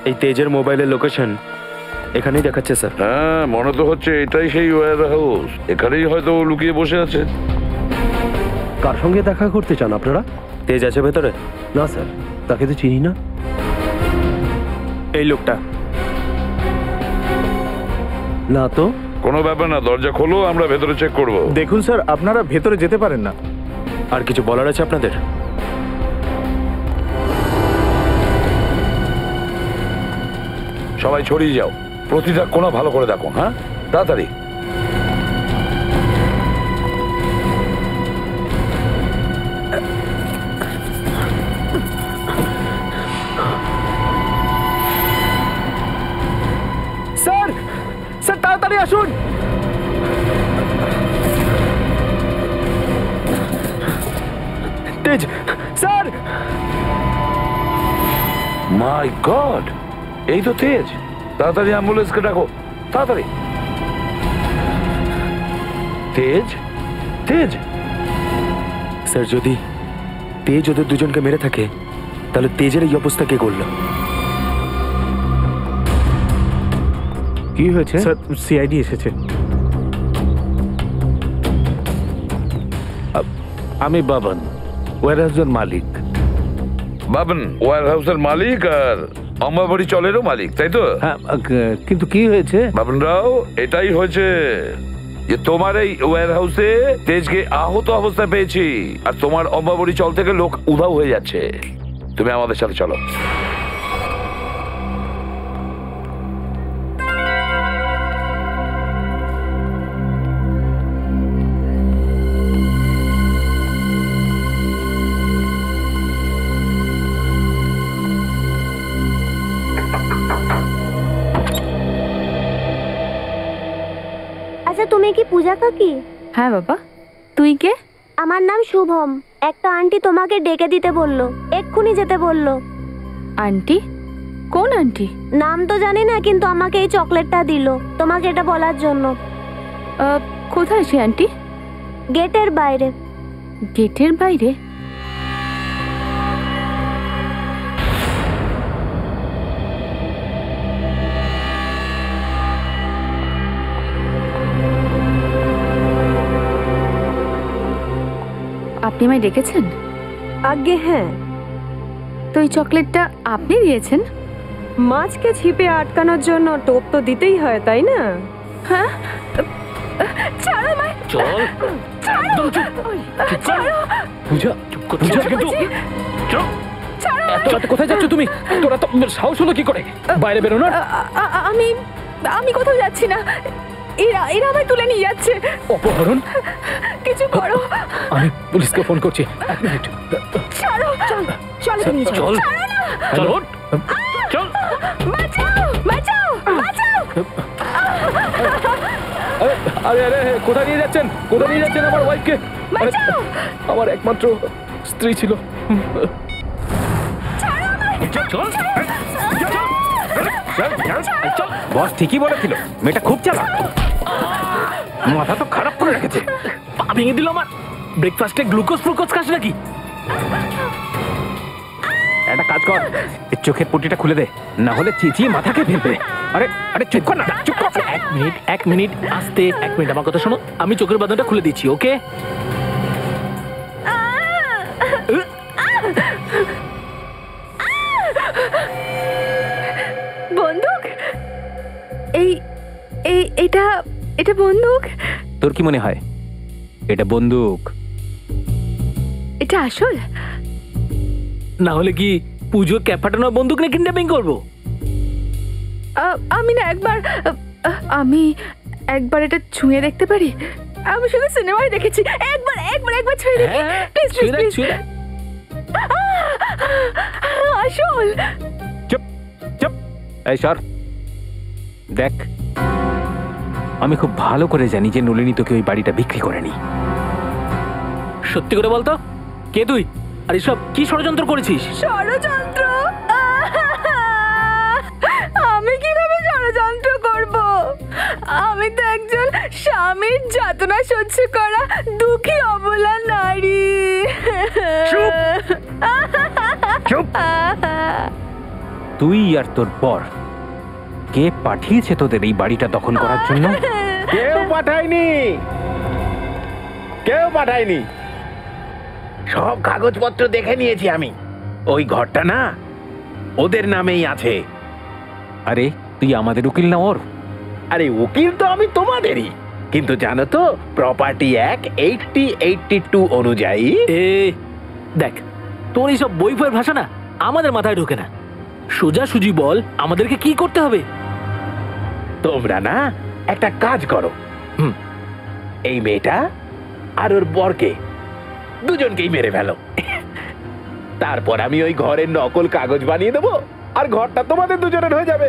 [SPEAKER 4] এই তেজের মোবাইলের লোকেশন এখানেই দেখাচ্ছে স্যার।
[SPEAKER 2] হ্যাঁ, মনে তো হচ্ছে এটাই সেই ওয়্যার হাউস। এখানেই হয়তো ও লুকিয়ে বসে আছে।
[SPEAKER 12] কার সঙ্গে দেখা করতে চান আপনারা?
[SPEAKER 4] তেজ আছে ভেতরে?
[SPEAKER 12] না স্যার, তাকে তো চিনি না।
[SPEAKER 7] এই লোকটা
[SPEAKER 12] না তো।
[SPEAKER 2] কোনো ব্যাপার না, দরজা খোলো, আমরা ভেতরে চেক করব।
[SPEAKER 7] দেখুন স্যার, আপনারা ভেতরে যেতে পারেন না।
[SPEAKER 4] আর কিছু বলার আছে আপনাদের?
[SPEAKER 2] সবাই ছড়িয়ে যাও, প্রতিটা কোণা ভালো করে দেখো। হ্যাঁ, তাড়াতাড়ি।
[SPEAKER 7] স্যার, স্যার তাড়াতাড়ি আসুন। তেজ স্যার।
[SPEAKER 2] মাই গড, এই তো তেজ। তাড়াতাড়ি অ্যাম্বুলেন্সকে ডাকো, তাড়াতাড়ি। তেজ, তেজ।
[SPEAKER 4] স্যার, যদি তেজ ওদের দুজনকে মেরে থাকে তাহলে তেজের এই অবস্থা কে করলো?
[SPEAKER 7] কি হয়েছে স্যার? সিআইডি এসেছে।
[SPEAKER 1] আমি বাবন, ওয়ারহাউসের মালিক।
[SPEAKER 2] বাবন ওয়্যার হাউসের মালিক আর অম্বাবাড়ি চলেরও মালিক, তাই তো?
[SPEAKER 1] হ্যাঁ, কিন্তু কি হয়েছে?
[SPEAKER 2] বাবন রাও, এটাই হয়েছে যে তোমার এই ওয়্যার হাউসে তেজকে আহত অবস্থায় পেয়েছি, আর তোমার অম্বাবাড়ি চল থেকে লোক উধাও হয়ে যাচ্ছে। তুমি আমাদের সাথে চলো।
[SPEAKER 13] আচ্ছা, তুমি কি পূজা কাকি?
[SPEAKER 5] হ্যাঁ বাবা, তুই কে?
[SPEAKER 13] আমার নাম শুভম। একটা আন্টি তোমাকে ডেকে দিতে বললো, এক্ষুনি যেতে বললো।
[SPEAKER 5] আন্টি? কোন আন্টি?
[SPEAKER 13] নাম তো জানি না, কিন্তু আমাকে এই চকলেটটা দিলো তোমাকে এটা বলার জন্য।
[SPEAKER 5] কোথায় সে আন্টি?
[SPEAKER 13] গেটের বাইরে।
[SPEAKER 5] গেটের বাইরে? আপনি আমায় ডেকেছেন?
[SPEAKER 3] আগে হ্যাঁ।
[SPEAKER 5] তো এই চকলেটটা আপনি দিয়েছেন?
[SPEAKER 3] মাছকে ছিপে আটকানোর জন্য টোপ তো দিতেই হয়, তাই না?
[SPEAKER 5] হ্যাঁ, ছাড়ো আমায়।
[SPEAKER 9] চল, একদম চুপ। পূজা, চুপ কর। পূজা, কিন্তু চুপ। এত রাতে কোথায় যাচ্ছ তুমি? তোরা তো সাহস হলো কি করে বাইরে বেরোনোর?
[SPEAKER 5] আমি কোথাও যাচ্ছি না। এরা আমায় তুলে নিয়ে যাচ্ছে।
[SPEAKER 9] অপহরণ?
[SPEAKER 5] কিছু করো।
[SPEAKER 9] আমি পুলিশকে ফোন করছি। এক মিনিট।
[SPEAKER 5] ছাড়ো। চলো তুমি,
[SPEAKER 9] চল। চল, চল।
[SPEAKER 5] বাঁচাও।
[SPEAKER 9] আরে আরে, কোথায় নিয়ে যাচ্ছেন? কোথায় নিয়ে যাচ্ছেন আমার ওয়াইফকে? আমার একমাত্র স্ত্রী ছিল।
[SPEAKER 6] বস ঠিকই বলেছিল, মেয়েটা খুব চালাক। মাথা তো খারাপ করে রেখেছে।
[SPEAKER 9] পা ভেঙে দিল আমার। ব্রেকফাস্টে গ্লুকোজ খাস নাকি?
[SPEAKER 6] একটা কাজ কর, চোখের পট্টিটা খুলে দে, না হলে চেঁচিয়ে মাথাকে ফেলবে। আরে আরে চুপ কর না, চুপ কর।
[SPEAKER 9] এক মিনিট আস্তে। এক মিনিট আমার কথা শোনো, আমি চোখের বাঁধনটা খুলে দিচ্ছি, ওকে?
[SPEAKER 5] বন্দুক? এটা বন্দুক?
[SPEAKER 6] তোর কি মনে হয় এটা বন্দুক?
[SPEAKER 3] এটা আসল?
[SPEAKER 9] না হলে কি পুজো ক্যাপ ফাটানো বন্দুক নিয়ে কিডন্যাপিং করবো?
[SPEAKER 3] আমি না আমি একবার এটা ছুঁয়ে দেখতে পারি? আমি শুধু সিনেমায় দেখেছি। একবার ছুঁয়ে দেখি প্লিজ প্লিজ। আসল?
[SPEAKER 6] চুপ চুপ, এই সর। দেখ, আমি খুব ভালো করে জানি যে নলিনী তোকে ওই বাড়িটা বিক্রি করেনি।
[SPEAKER 9] সত্যি করে বলতো, কে তুই? আর এসব কি ষড়যন্ত্র করেছিস?
[SPEAKER 3] ষড়যন্ত্র? আমি কিভাবে ষড়যন্ত্র করব? আমি তো একজন স্বামীর যাতনা সহ্য করা দুঃখী অবলা নারী।
[SPEAKER 6] চুপ চুপ। তুই আর তোর বর কে পাঠিয়েছে তোদের এই বাড়িটা দখল করার জন্য?
[SPEAKER 7] কেউ পাঠায়নি।
[SPEAKER 6] সব কাগজপত্র দেখে নিয়েছি আমি। ওই ঘরটা না ওদের নামেই আছে। আরে তুই আমাদের উকিল না ওর?
[SPEAKER 7] আরে উকিল তো আমি তোমাদেরই, কিন্তু জানো তো প্রপার্টি অ্যাক্ট 8082 অনুযায়ী।
[SPEAKER 9] দেখ, তোর এইসব বই বইয়ের ভাষা না আমাদের মাথায় ঢোকে না। সোজাসুজি বল আমাদেরকে কি করতে হবে?
[SPEAKER 6] তোমরা না একটা কাজ করো, এই মেয়েটা আর ওর বরকে দুজনকেই মেরে ফেলো। তারপর আমি ওই ঘরের নকল কাগজ বানিয়ে দেবো আর ঘরটা তোমাদের দুজনের হয়ে যাবে।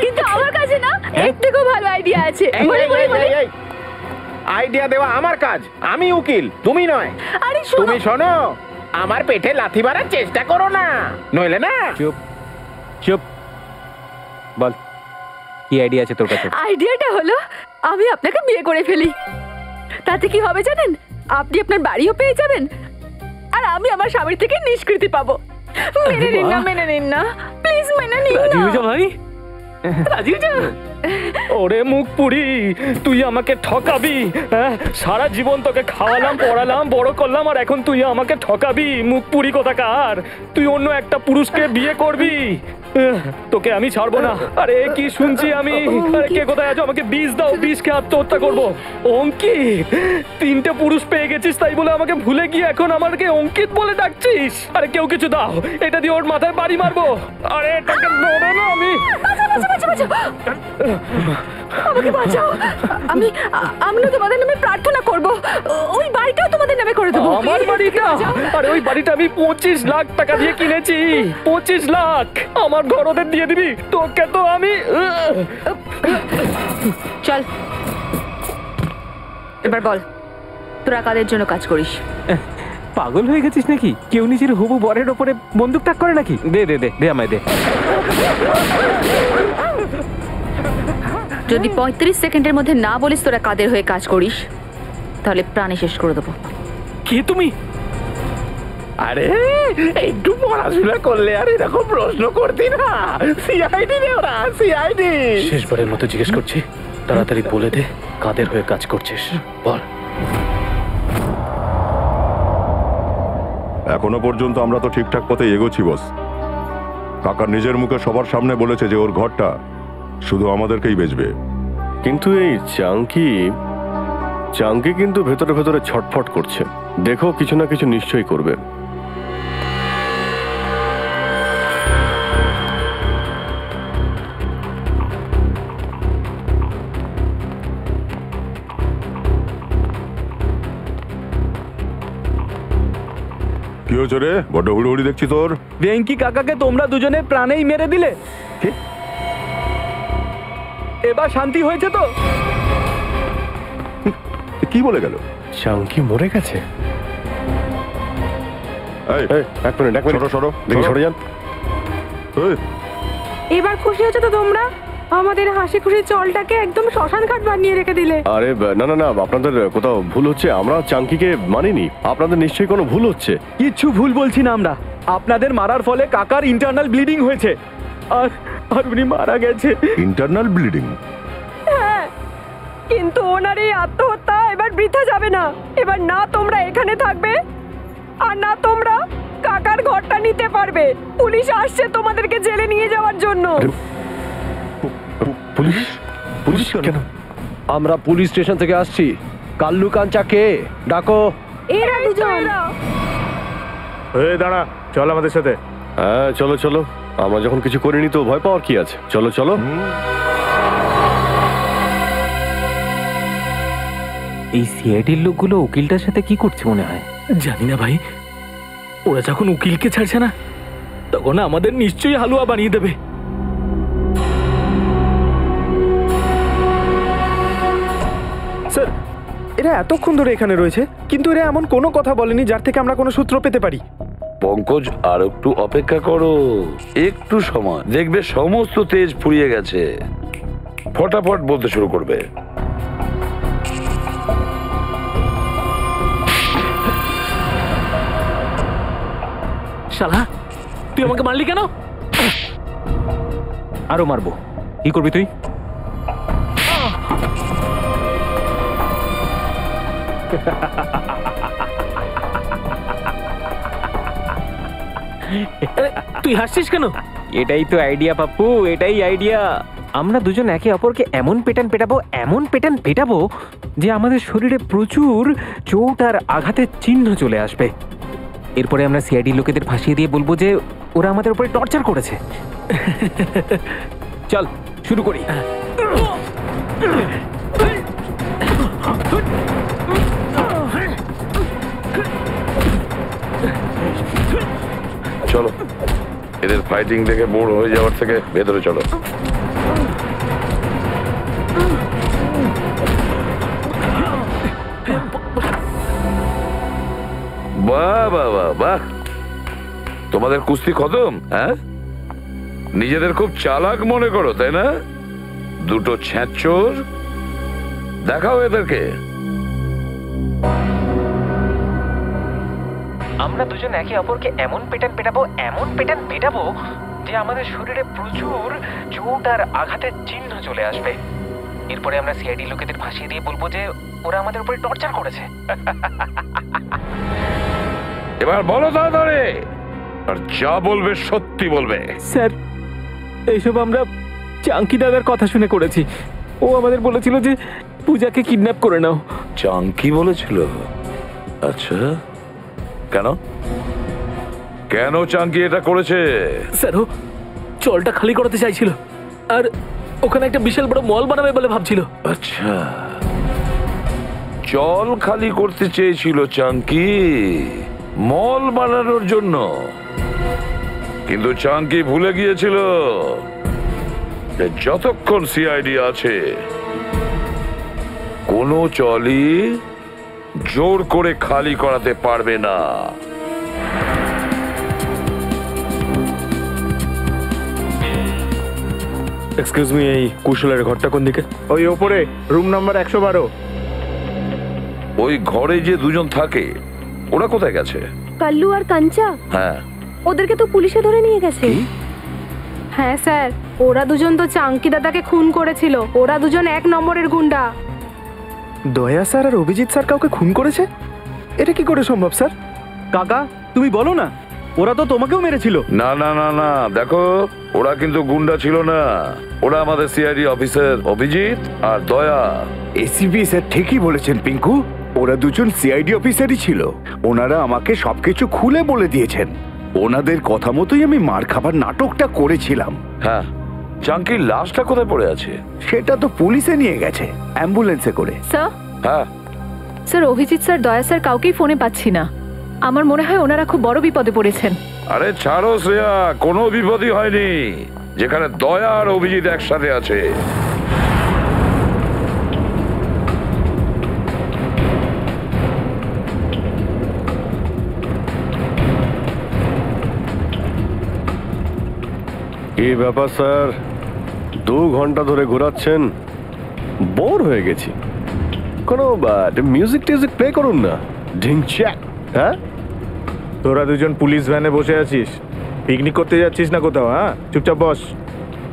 [SPEAKER 3] কিন্তু আমার কাছে না এর থেকেও ভালো আইডিয়া আছে।
[SPEAKER 6] আইডিয়া দেওয়া আমার কাজ, আমি উকিল, তুমি নয়।
[SPEAKER 3] আরে
[SPEAKER 6] তুমি শোনো, আমার পেটে লাথি মারার চেষ্টা করো না, নইলে না। চুপ চুপ, বল কি আইডিয়া আছে তোর কাছে?
[SPEAKER 3] আইডিয়াটা হলো আমি আপনাকে বিয়ে করে ফেলি। তাতে কি হবে জানেন? আপনি আপনার বাড়িও পেয়ে যাবেন আর আমি আমার স্বামীর থেকে নিষ্কৃতি পাবো। মেনে নিন না প্লিজ, মেনে নিন না
[SPEAKER 9] ভাই। ওরে মুখ পুরি, তুই আমাকে ঠকাবি? সারা জীবন তোকে খাওয়ালাম, পড়ালাম, বড় করলাম, আর এখন তুই আমাকে ঠকাবি? মুখ পুরি কোথাকার! তুই অন্য একটা পুরুষকে বিয়ে করবি? তোকে আমি ছাড়বো না। আরে কি শুনছি আমি? আরে কে কোথায় আছো? আমাকে বিষ দাও, বিষ খেয়ে আত্মহত্যা করবো। অঙ্কিত, 3টে পুরুষ পেয়ে গেছিস তাই বলে আমাকে ভুলে গিয়ে এখন আমাকে অঙ্কিত বলে ডাকছিস? আরে কেউ কিছু দাও, এটা দিয়ে ওর মাথায় বাড়ি মারবো। আরে এটাকে ধরে না আমি।
[SPEAKER 3] আমাকে বাঁচাও। আমি তোমাদের নামে প্রার্থনা করব, ওই বাড়িটাও তোমাদের নামে করে দেবো।
[SPEAKER 9] আমার বাড়িটা? আরে ওই বাড়িটা আমি 25 লাখ টাকা দিয়ে কিনেছি। 25 লাখ আমার ঘর ওদের দিয়ে দিবি? তোকে তো আমি।
[SPEAKER 3] চল এবার বল, তোরা কাদের জন্য কাজ করিস?
[SPEAKER 6] পাগল হয়ে গেছিস নাকি? কেউ নিজের হবু বরের ওপরে বন্দুক তাক করে নাকি? দে দে দে দে, আমায় দে।
[SPEAKER 3] যদি 35 সেকেন্ডের মধ্যে না বলিস তোরা কাদের হয়ে কাজ করিস, তাহলে প্রাণে শেষ করে দেবো।
[SPEAKER 9] কে তুমি?
[SPEAKER 6] আরে একটু পড়াশোনা করলে আর এরকম প্রশ্ন করতি না। সিআইডি রে ওরা, সিআইডি।
[SPEAKER 11] শেষবারের মতো জিজ্ঞেস করছি, তাড়াতাড়ি বলে দে কাদের হয়ে কাজ করছিস, বল।
[SPEAKER 10] এখনো পর্যন্ত আমরা তো ঠিকঠাক পথে এগোচ্ছি বস। কাকা নিজের মুখে সবার সামনে বলেছে যে ওর ঘরটা শুধু আমাদেরকেই বেচবে।
[SPEAKER 12] কিন্তু এই চাঙ্কি কিন্তু ভেতরে ভেতরে ছটফট করছে। দেখো কিছু না কিছু নিশ্চয়ই করবে।
[SPEAKER 10] কি হয়েছে রে? বড্ড হুড়োহুড়ি দেখছি তোর।
[SPEAKER 7] ভেঙ্কি কাকাকে তোমরা দুজনে প্রাণেই মেরে দিলে। এবার শান্তি হয়েছে তো?
[SPEAKER 10] কি বলে গেল?
[SPEAKER 12] চাঙ্কি মরে গেছে? এক মিনিট, সরো দেখি, সরে যান।
[SPEAKER 5] এবার খুশি হচ্ছে তো তোমরা? আমাদের হাসি খুশি চলটাকে একদম শ্মশান ঘাট বানিয়ে রেখে দিলে।
[SPEAKER 12] আরে না না না, আপনাদের কোথাও ভুল হচ্ছে। আমরা চাঙ্কিকে মানিনি, আপনাদের নিশ্চয়ই কোনো ভুল হচ্ছে।
[SPEAKER 7] কিচ্ছু ভুল বলছি না আমরা। আপনাদের মারার ফলে কাকার ইন্টারনাল ব্লিডিং হয়েছে আর উনি মারা গেছে।
[SPEAKER 10] Internal bleeding?
[SPEAKER 5] হ্যাঁ, কিন্তু ওনার এই আত্মহত্যা এবার বৃথা যাবে না। এবার না তোমরা এখানে থাকবে আর না তোমরা কাকার ঘরটা নিতে পারবে। পুলিশ আসছে তোমাদেরকে জেলে নিয়ে যাওয়ার জন্য।
[SPEAKER 12] পুলিশ কেন?
[SPEAKER 11] আমরা পুলিশ স্টেশন থেকে আসছি। কাল্লু কাঞ্চা কে? ডাকো।
[SPEAKER 5] এরা দুজন।
[SPEAKER 7] দাঁড়া, চল আমাদের সাথে।
[SPEAKER 12] হ্যাঁ চলো চলো, আমরা যখন কিছু করিনি তো ভয় পাওয়ার কি আছে, চলো চলো।
[SPEAKER 6] এই সিআইডির লোকগুলো উকিলটার সাথে কি করছে মনে হয়?
[SPEAKER 9] জানি না ভাই, ওরা যখন উকিলকে ছাড়ছে না তখন আমাদের নিশ্চয়ই হালুয়া বানিয়ে দেবে।
[SPEAKER 7] স্যার, এরা এতক্ষণ ধরে এখানে রয়েছে কিন্তু এরা এমন কোনো কথা বলেনি যার থেকে আমরা কোনো সূত্র পেতে পারি।
[SPEAKER 2] পঙ্কজ, আর একটু অপেক্ষা করো, একটু সময়, দেখবে সমস্ত তেজ ফুরিয়ে গেছে, ফটাফট বলতে শুরু করবে।
[SPEAKER 9] শালা, তুই আমাকে মারলি কেন?
[SPEAKER 6] আরো মারবো। কি করবি তুই?
[SPEAKER 9] তুই হাসছিস কেন?
[SPEAKER 6] এটাই তো আইডিয়া পাপ্পু, এটাই আইডিয়া। আমরা দুজন একে অপরকে এমন পেটান পেটাবো, এমন পেটান পেটাবো যে আমাদের শরীরে প্রচুর চোট আর আঘাতের চিহ্ন চলে আসবে। এরপরে আমরা সিআইডি লোকেদের ফাঁসিয়ে দিয়ে বলবো যে ওরা আমাদের উপরে টর্চার করেছে। চল শুরু করি।
[SPEAKER 2] চলো, এদের ফাইটিং দেখে বোর হয়ে যাওয়ার থেকে ভেতরে চলো। বাহ বাহ বাহ বাহ, তোমাদের কুস্তি খতম? হ্যাঁ, নিজেদের খুব চালাক মনে করো তাই না? দুটো ছ্যাঁচোর, দেখাও এদেরকে।
[SPEAKER 6] আমরা দুজন একে অপরকে এমন পেটান পেটাবো, এমন পেটান পেটাবো যে আমাদের শরীরে প্রচুর চোট আর আঘাতের চিহ্ন চলে আসবে। এরপরে আমরা সিআইডি লোকেদের ফাঁসিয়ে দিয়ে বলবো যে ওরা আমাদের উপরে টর্চার করেছে।
[SPEAKER 2] এবার বলো তাড়াতাড়ি, আর যা বলবে সত্যি বলবে।
[SPEAKER 9] স্যার, এইসব আমরা চাঙ্কি দাদার কথা শুনে করেছি। ও আমাদের বলেছিল যে পূজাকে কিডন্যাপ করে নাও।
[SPEAKER 2] চাঙ্কি বলেছিল? আচ্ছা, কেন কেন চাঙ্কি এটা করেছে?
[SPEAKER 9] স্যার, ও চলটা খালি করাতে চাইছিল আর ওখানে একটা বিশাল বড় মল বানাবে বলে ভাবছিল।
[SPEAKER 2] আচ্ছা, চল খালি করতে চেয়েছিল চাঙ্কি মল বানানোর জন্য, কিন্তু চাঙ্কি ভুলে গিয়েছিল যে যতক্ষণ সিআইডি আছে কোনো চলই জোর করে খালি করাতে পারবে না।
[SPEAKER 4] এক্সকিউজ মি, এই কুশলের ঘরটা কোন দিকে?
[SPEAKER 7] ওই ওপরে, রুম নাম্বার 112।
[SPEAKER 2] ওই ঘরে যে দুজন থাকে ওরা কোথায় গেছে?
[SPEAKER 5] কাল্লু আর কাঞ্চা,
[SPEAKER 2] হ্যাঁ,
[SPEAKER 5] ওদেরকে তো পুলিশে ধরে নিয়ে গেছে।
[SPEAKER 3] হ্যাঁ স্যার, ওরা দুজন তো চাঙ্কি দাদাকে খুন করেছিল। ওরা দুজন 1 নম্বরের গুন্ডা।
[SPEAKER 7] দয়া স্যার আর অভিজিৎ স্যার কাউকে খুন করেছে? এটা কি করে সম্ভব স্যার?
[SPEAKER 14] কাকা তুমি বলো না, ওরা তো তোমাকেও মেরেছিল।
[SPEAKER 2] না না না না, দেখো ওরা কিন্তু গুন্ডা ছিল না, ওরা আমাদের সিআইডি অফিসার অভিজিৎ আর দয়া।
[SPEAKER 1] এসিপি স্যার ঠিকই বলেছেন পিঙ্কু, ওরা দুজন সিআইডি অফিসারই ছিল। ওনারা আমাকে সবকিছু খুলে বলে দিয়েছেন। ওনাদের কথা মতোই আমি মার খাবার নাটকটা করেছিলাম।
[SPEAKER 2] হ্যাঁ, চাঙ্কির লাশটা কোথায় পড়ে আছে?
[SPEAKER 1] সেটা তো পুলিশে নিয়ে গেছে অ্যাম্বুলেন্সে করে।
[SPEAKER 3] স্যার,
[SPEAKER 2] হ্যাঁ
[SPEAKER 3] স্যার অভিজিৎ স্যার, দয়া স্যার কাউকেই ফোনে পাচ্ছি না। আমার মনে হয় ওনারা খুব বড় বিপদে পড়েছেন।
[SPEAKER 2] আরে ছাড়ো শ্রেয়া, কোনো বিপদই হয়নি, যেখানে দয়া আর অভিজিৎ একসাথে আছে।
[SPEAKER 12] কি ব্যাপার স্যার, 2 ঘন্টা ধরে ঘোরাচ্ছেন, বোর হয়ে গেছি। কোনো মিউজিক টিউজিক প্লে করুন না, ঢিংচ্যাক। হ্যাঁ,
[SPEAKER 7] তোরা দুজন পুলিশ ভ্যানে বসে আছিস, পিকনিক করতে যাচ্ছিস না কোথাও? হ্যাঁ, চুপচাপ বস।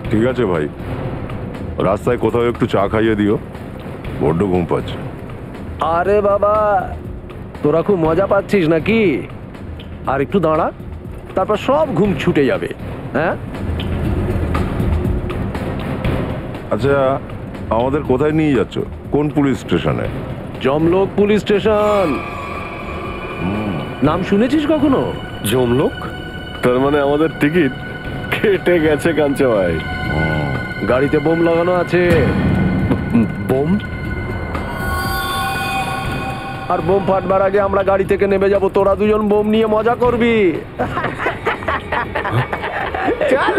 [SPEAKER 10] ঠিক আছে ভাই, রাস্তায় কোথাও একটু চা খাইয়ে দিও, বড্ড ঘুম পাচ্ছে।
[SPEAKER 15] আরে বাবা, তোরা খুব মজা পাচ্ছিস নাকি? আর একটু দাঁড়া, তারপর সব ঘুম ছুটে যাবে। হ্যাঁ,
[SPEAKER 10] আচ্ছা, আমাদের কোথায় নিয়ে যাচ্ছ? কোন পুলিশ স্টেশনে?
[SPEAKER 15] জমলোক পুলিশ স্টেশন। নাম শুনেছিস কখনো?
[SPEAKER 12] জমলোক, তার মানে আমাদের টিকিট কেটে গেছে কাঞ্চা ভাই।
[SPEAKER 15] গাড়িতে বোম লাগানো আছে।
[SPEAKER 12] বোম?
[SPEAKER 15] আর বোম ফাটবার আগে আমরা গাড়ি থেকে নেমে যাব, তোরা দুজন বোম নিয়ে মজা করবি। চল।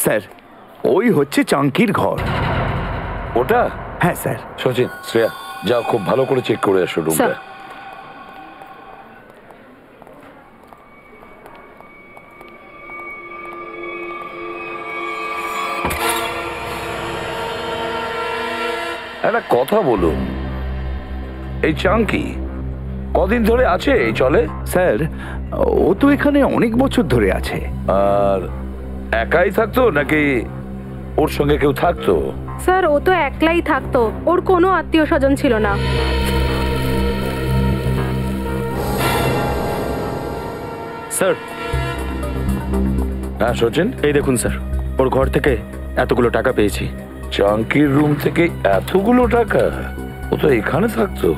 [SPEAKER 1] স্যার, ওই হচ্ছে চাঙ্কির ঘর।
[SPEAKER 2] ওটা?
[SPEAKER 1] হ্যাঁ স্যার।
[SPEAKER 2] সচিন, শ্রেয়া, যাও খুব ভালো করে চেক করে এসো রুমটা। একটা কথা বলুন, এই চাঙ্কি কদিন ধরে আছে এই চলে?
[SPEAKER 1] স্যার, ও তো এখানে অনেক বছর ধরে আছে।
[SPEAKER 2] আর একাই থাকতো নাকি ওর সঙ্গে কেউ থাকতো?
[SPEAKER 5] স্যার, ও তো একলাই থাকতো, ওর কোনো আত্মীয় স্বজন ছিল না।
[SPEAKER 4] স্যার।
[SPEAKER 2] হ্যাঁ সচিন?
[SPEAKER 4] এই দেখুন স্যার, ওর ঘর থেকে এতগুলো টাকা পেয়েছি।
[SPEAKER 2] চাঙ্কির রুম থেকে এতগুলো টাকা? ও তো এখানে থাকতো।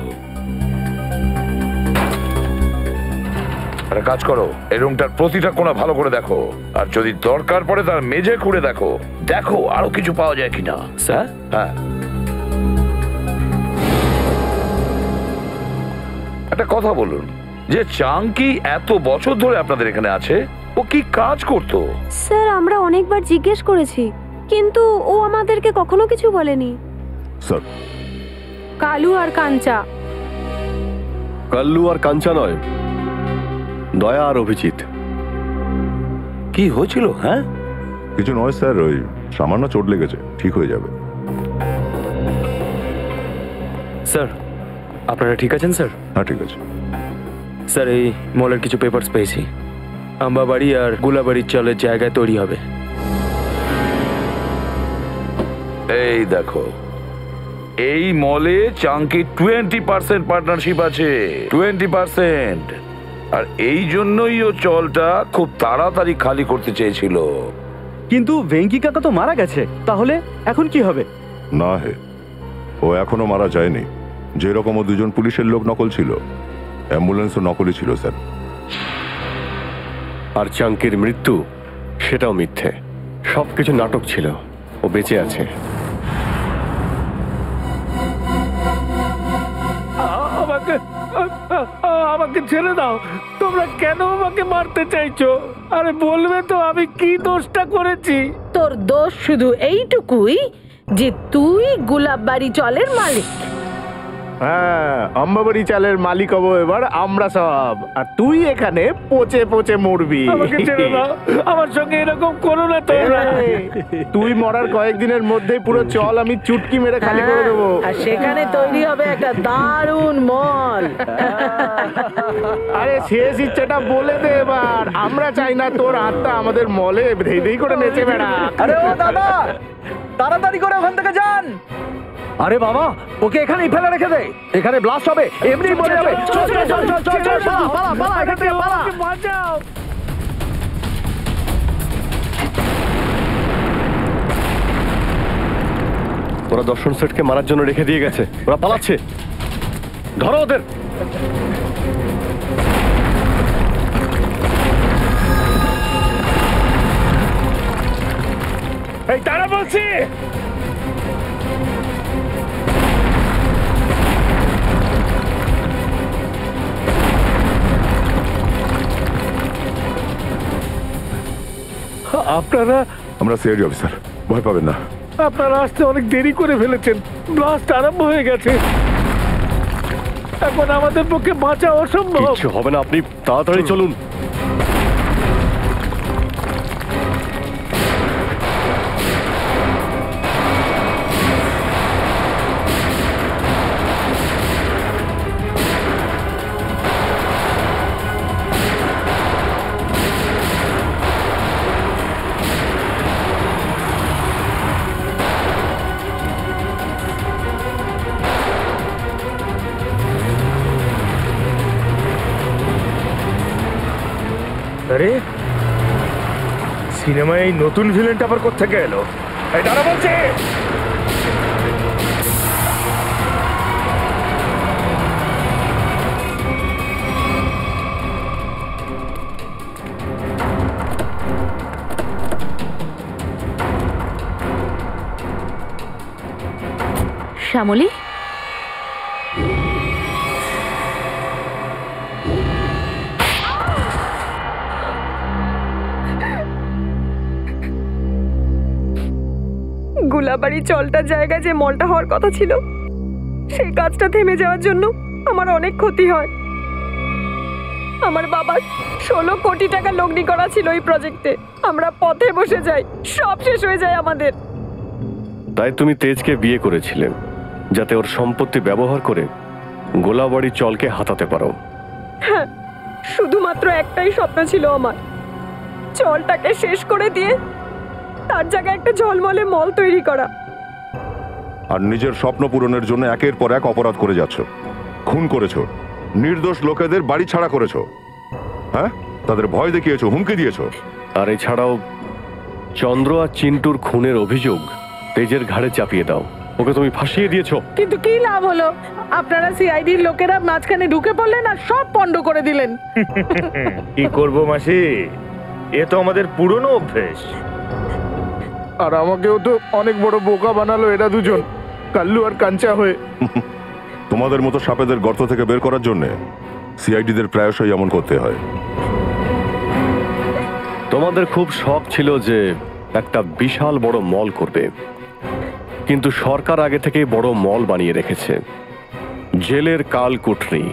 [SPEAKER 2] একটা কাজ করো, এই রুমটার প্রতিটা কোণা ভালো করে দেখো, আর যদি দরকার পড়ে তার মেঝে খুঁড়ে দেখো, দেখো আরো কিছু পাওয়া যায় কিনা।
[SPEAKER 4] স্যার?
[SPEAKER 2] হ্যাঁ। একটা কথা বলুন, যে চাঙ্কি এত বছর ধরে আপনাদের এখানে আছে, ও কি কাজ করতো?
[SPEAKER 5] স্যার, আমরা অনেকবার জিজ্ঞেস করেছি, কিন্তু ও আমাদেরকে কখনো কিছু বলেনি।
[SPEAKER 10] স্যার,
[SPEAKER 5] কালু আর কাঞ্চা।
[SPEAKER 12] কাল্লু আর কাঞ্চা নয়, দয়া আর অভিজিৎ।
[SPEAKER 2] কি হয়েছিল? হ্যাঁ,
[SPEAKER 10] কিছু নয় স্যার, ওই সামান্য চোট লেগেছে, ঠিক হয়ে যাবে।
[SPEAKER 4] স্যার, আপনারা ঠিক আছেন স্যার?
[SPEAKER 10] হ্যাঁ ঠিক আছে
[SPEAKER 4] স্যার। এই মলের কিছু পেপারস পেয়েছি, আম্বাবাড়ি আর গুলাবাড়ির চলের জায়গায় তৈরি হবে।
[SPEAKER 2] এই দেখো, এই মলে চাঙ্কি 20% পার্টনারশিপ আছে, 20%। আর এই জন্যই ও চলটা খুব তাড়াতাড়ি খালি করতে চেয়েছিল।
[SPEAKER 14] কিন্তু ভেঙ্কি কাকা তো মারা গেছে, তাহলে এখন কি হবে?
[SPEAKER 10] না হে, ও এখনো মারা যায়নি। যেরকম ও দুজন পুলিশের লোক নকল ছিল, অ্যাম্বুলেন্সও নকলই ছিল স্যার।
[SPEAKER 12] আর চাঙ্কির মৃত্যু, সেটাও মিথ্যে, সবকিছু নাটক ছিল। ও বেঁচে আছে।
[SPEAKER 9] আমাকে ছেড়ে দাও, তোমরা কেন আমাকে মারতে চাইছো? আরে বলবে তো আমি কি দোষটা করেছি?
[SPEAKER 16] তোর দোষ শুধু এইটুকুই যে তুই গুলাববাড়ি চলের মালিক।
[SPEAKER 6] হ্যাঁ, আম্বাবাড়ি চালের মালিক হবো এবার আমরা সব, আর তুই এখানে পচে পচে মরবি।
[SPEAKER 9] আমাকে ছেড়ে দাও, আমার সঙ্গে এরকম করো না তোমরা।
[SPEAKER 6] তুই মরার কয়েকদিনের মধ্যেই পুরো চল আমি চুটকি মেরে খালি করে দেবো।
[SPEAKER 16] আর সেখানে তৈরি হবে একটা দারুণ মল।
[SPEAKER 6] আরে শেষ ইচ্ছাটা বলে দে এবার। আমরা চাই না তোর আত্মা আমাদের মলে ধেই ধেই করে নেচে বেড়া।
[SPEAKER 14] আরে ও দাদা, তাড়াতাড়ি করে ওখান থেকে যান।
[SPEAKER 15] আরে বাবা, ওকে এখানেই ফেলে রেখে দে, এখানে ব্লাস্ট হবে, এমনি মরে যাবে। চল চল চল চল চল চল, পালা পালা পালা, এখান থেকে পালা।
[SPEAKER 9] বাঁচাও।
[SPEAKER 12] ওরা দর্শন সেটকে মারার জন্য রেখে দিয়ে গেছে, ওরা পালাচ্ছে। ধরো ওদের।
[SPEAKER 9] এই তারা বলছি। আপনারা?
[SPEAKER 10] আমরা সিআইডি অফিসার, ভয় পাবেন না।
[SPEAKER 9] আপনারা আসতে অনেক দেরি করে ফেলেছেন, ব্লাস্ট আরম্ভ হয়ে গেছে, এখন আমাদের পক্ষে বাঁচা অসম্ভব।
[SPEAKER 12] কিছু হবে না, আপনি তাড়াতাড়ি চলুন।
[SPEAKER 4] আরে সিনেমায় এই নতুন ভিলেনটা আবার কোত্থেকে এলো? এই দাঁড়া বলছে।
[SPEAKER 3] শ্যামলী,
[SPEAKER 5] গুলাবাড়ি চলটা জায়গায় যে মলটা হওয়ার কথা ছিল, সেই কাজটা থেমে যাওয়ার জন্য আমার অনেক ক্ষতি হয়। আমার বাবার 16 কোটি টাকা লগ্নি করা ছিল এই প্রজেক্টে। আমরা পথে বসে যাই, সব শেষ হয়ে যায় আমাদের।
[SPEAKER 12] তাই তুমি তেজকে বিয়ে করেছিলে, যাতে ওর সম্পত্তি ব্যবহার করে গোলাবাড়ি চলকে হাতাতে পারো।
[SPEAKER 5] হ্যাঁ, শুধুমাত্র একটাই স্বপ্ন ছিল আমার, চলটাকে শেষ করে দিয়ে তার জায়গায় একটা ঝলমলে মল তৈরি করা।
[SPEAKER 10] আর নিজের স্বপ্ন পূরণের জন্য একের পর এক অপরাধ করে যাচ্ছ। খুন করেছো, নির্দোষ লোকেদের বাড়ি ছাড়া করেছো, হ্যাঁ, তাদের ভয় দেখিয়েছো, হুমকি দিয়েছো।
[SPEAKER 12] আর এছাড়াও চন্দ্র আর চিন্টুর খুনের অভিযোগ তেজের ঘাড়ে চাপিয়ে দাও। ওকে তুমি ফাঁসিয়ে দিয়েছো।
[SPEAKER 16] কিন্তু কি লাভ হলো? আপনারা সিআইডির লোকেরা মাঝখানে ঢুকে পড়লেন আর সব পণ্ড করে দিলেন।
[SPEAKER 4] কি করব মাসি, এ তো আমাদের পুরনো অভ্যেস।
[SPEAKER 7] আর আমাকেও তো অনেক বড় বোকা বানালো এরা দুজন, কাল্লু আর কাঞ্চা হয়ে।
[SPEAKER 10] তোমাদের মতো সাপেদের গর্ত থেকে বের করার জন্য সিআইডিদের প্রায়শই এমন করতে হয়।
[SPEAKER 12] তোমাদের খুব শখ ছিল যে একটা বিশাল বড় মল করবে, কিন্তু সরকার আগে থেকেই বড় মল বানিয়ে রেখেছে, জেলের কাল কুঠরি।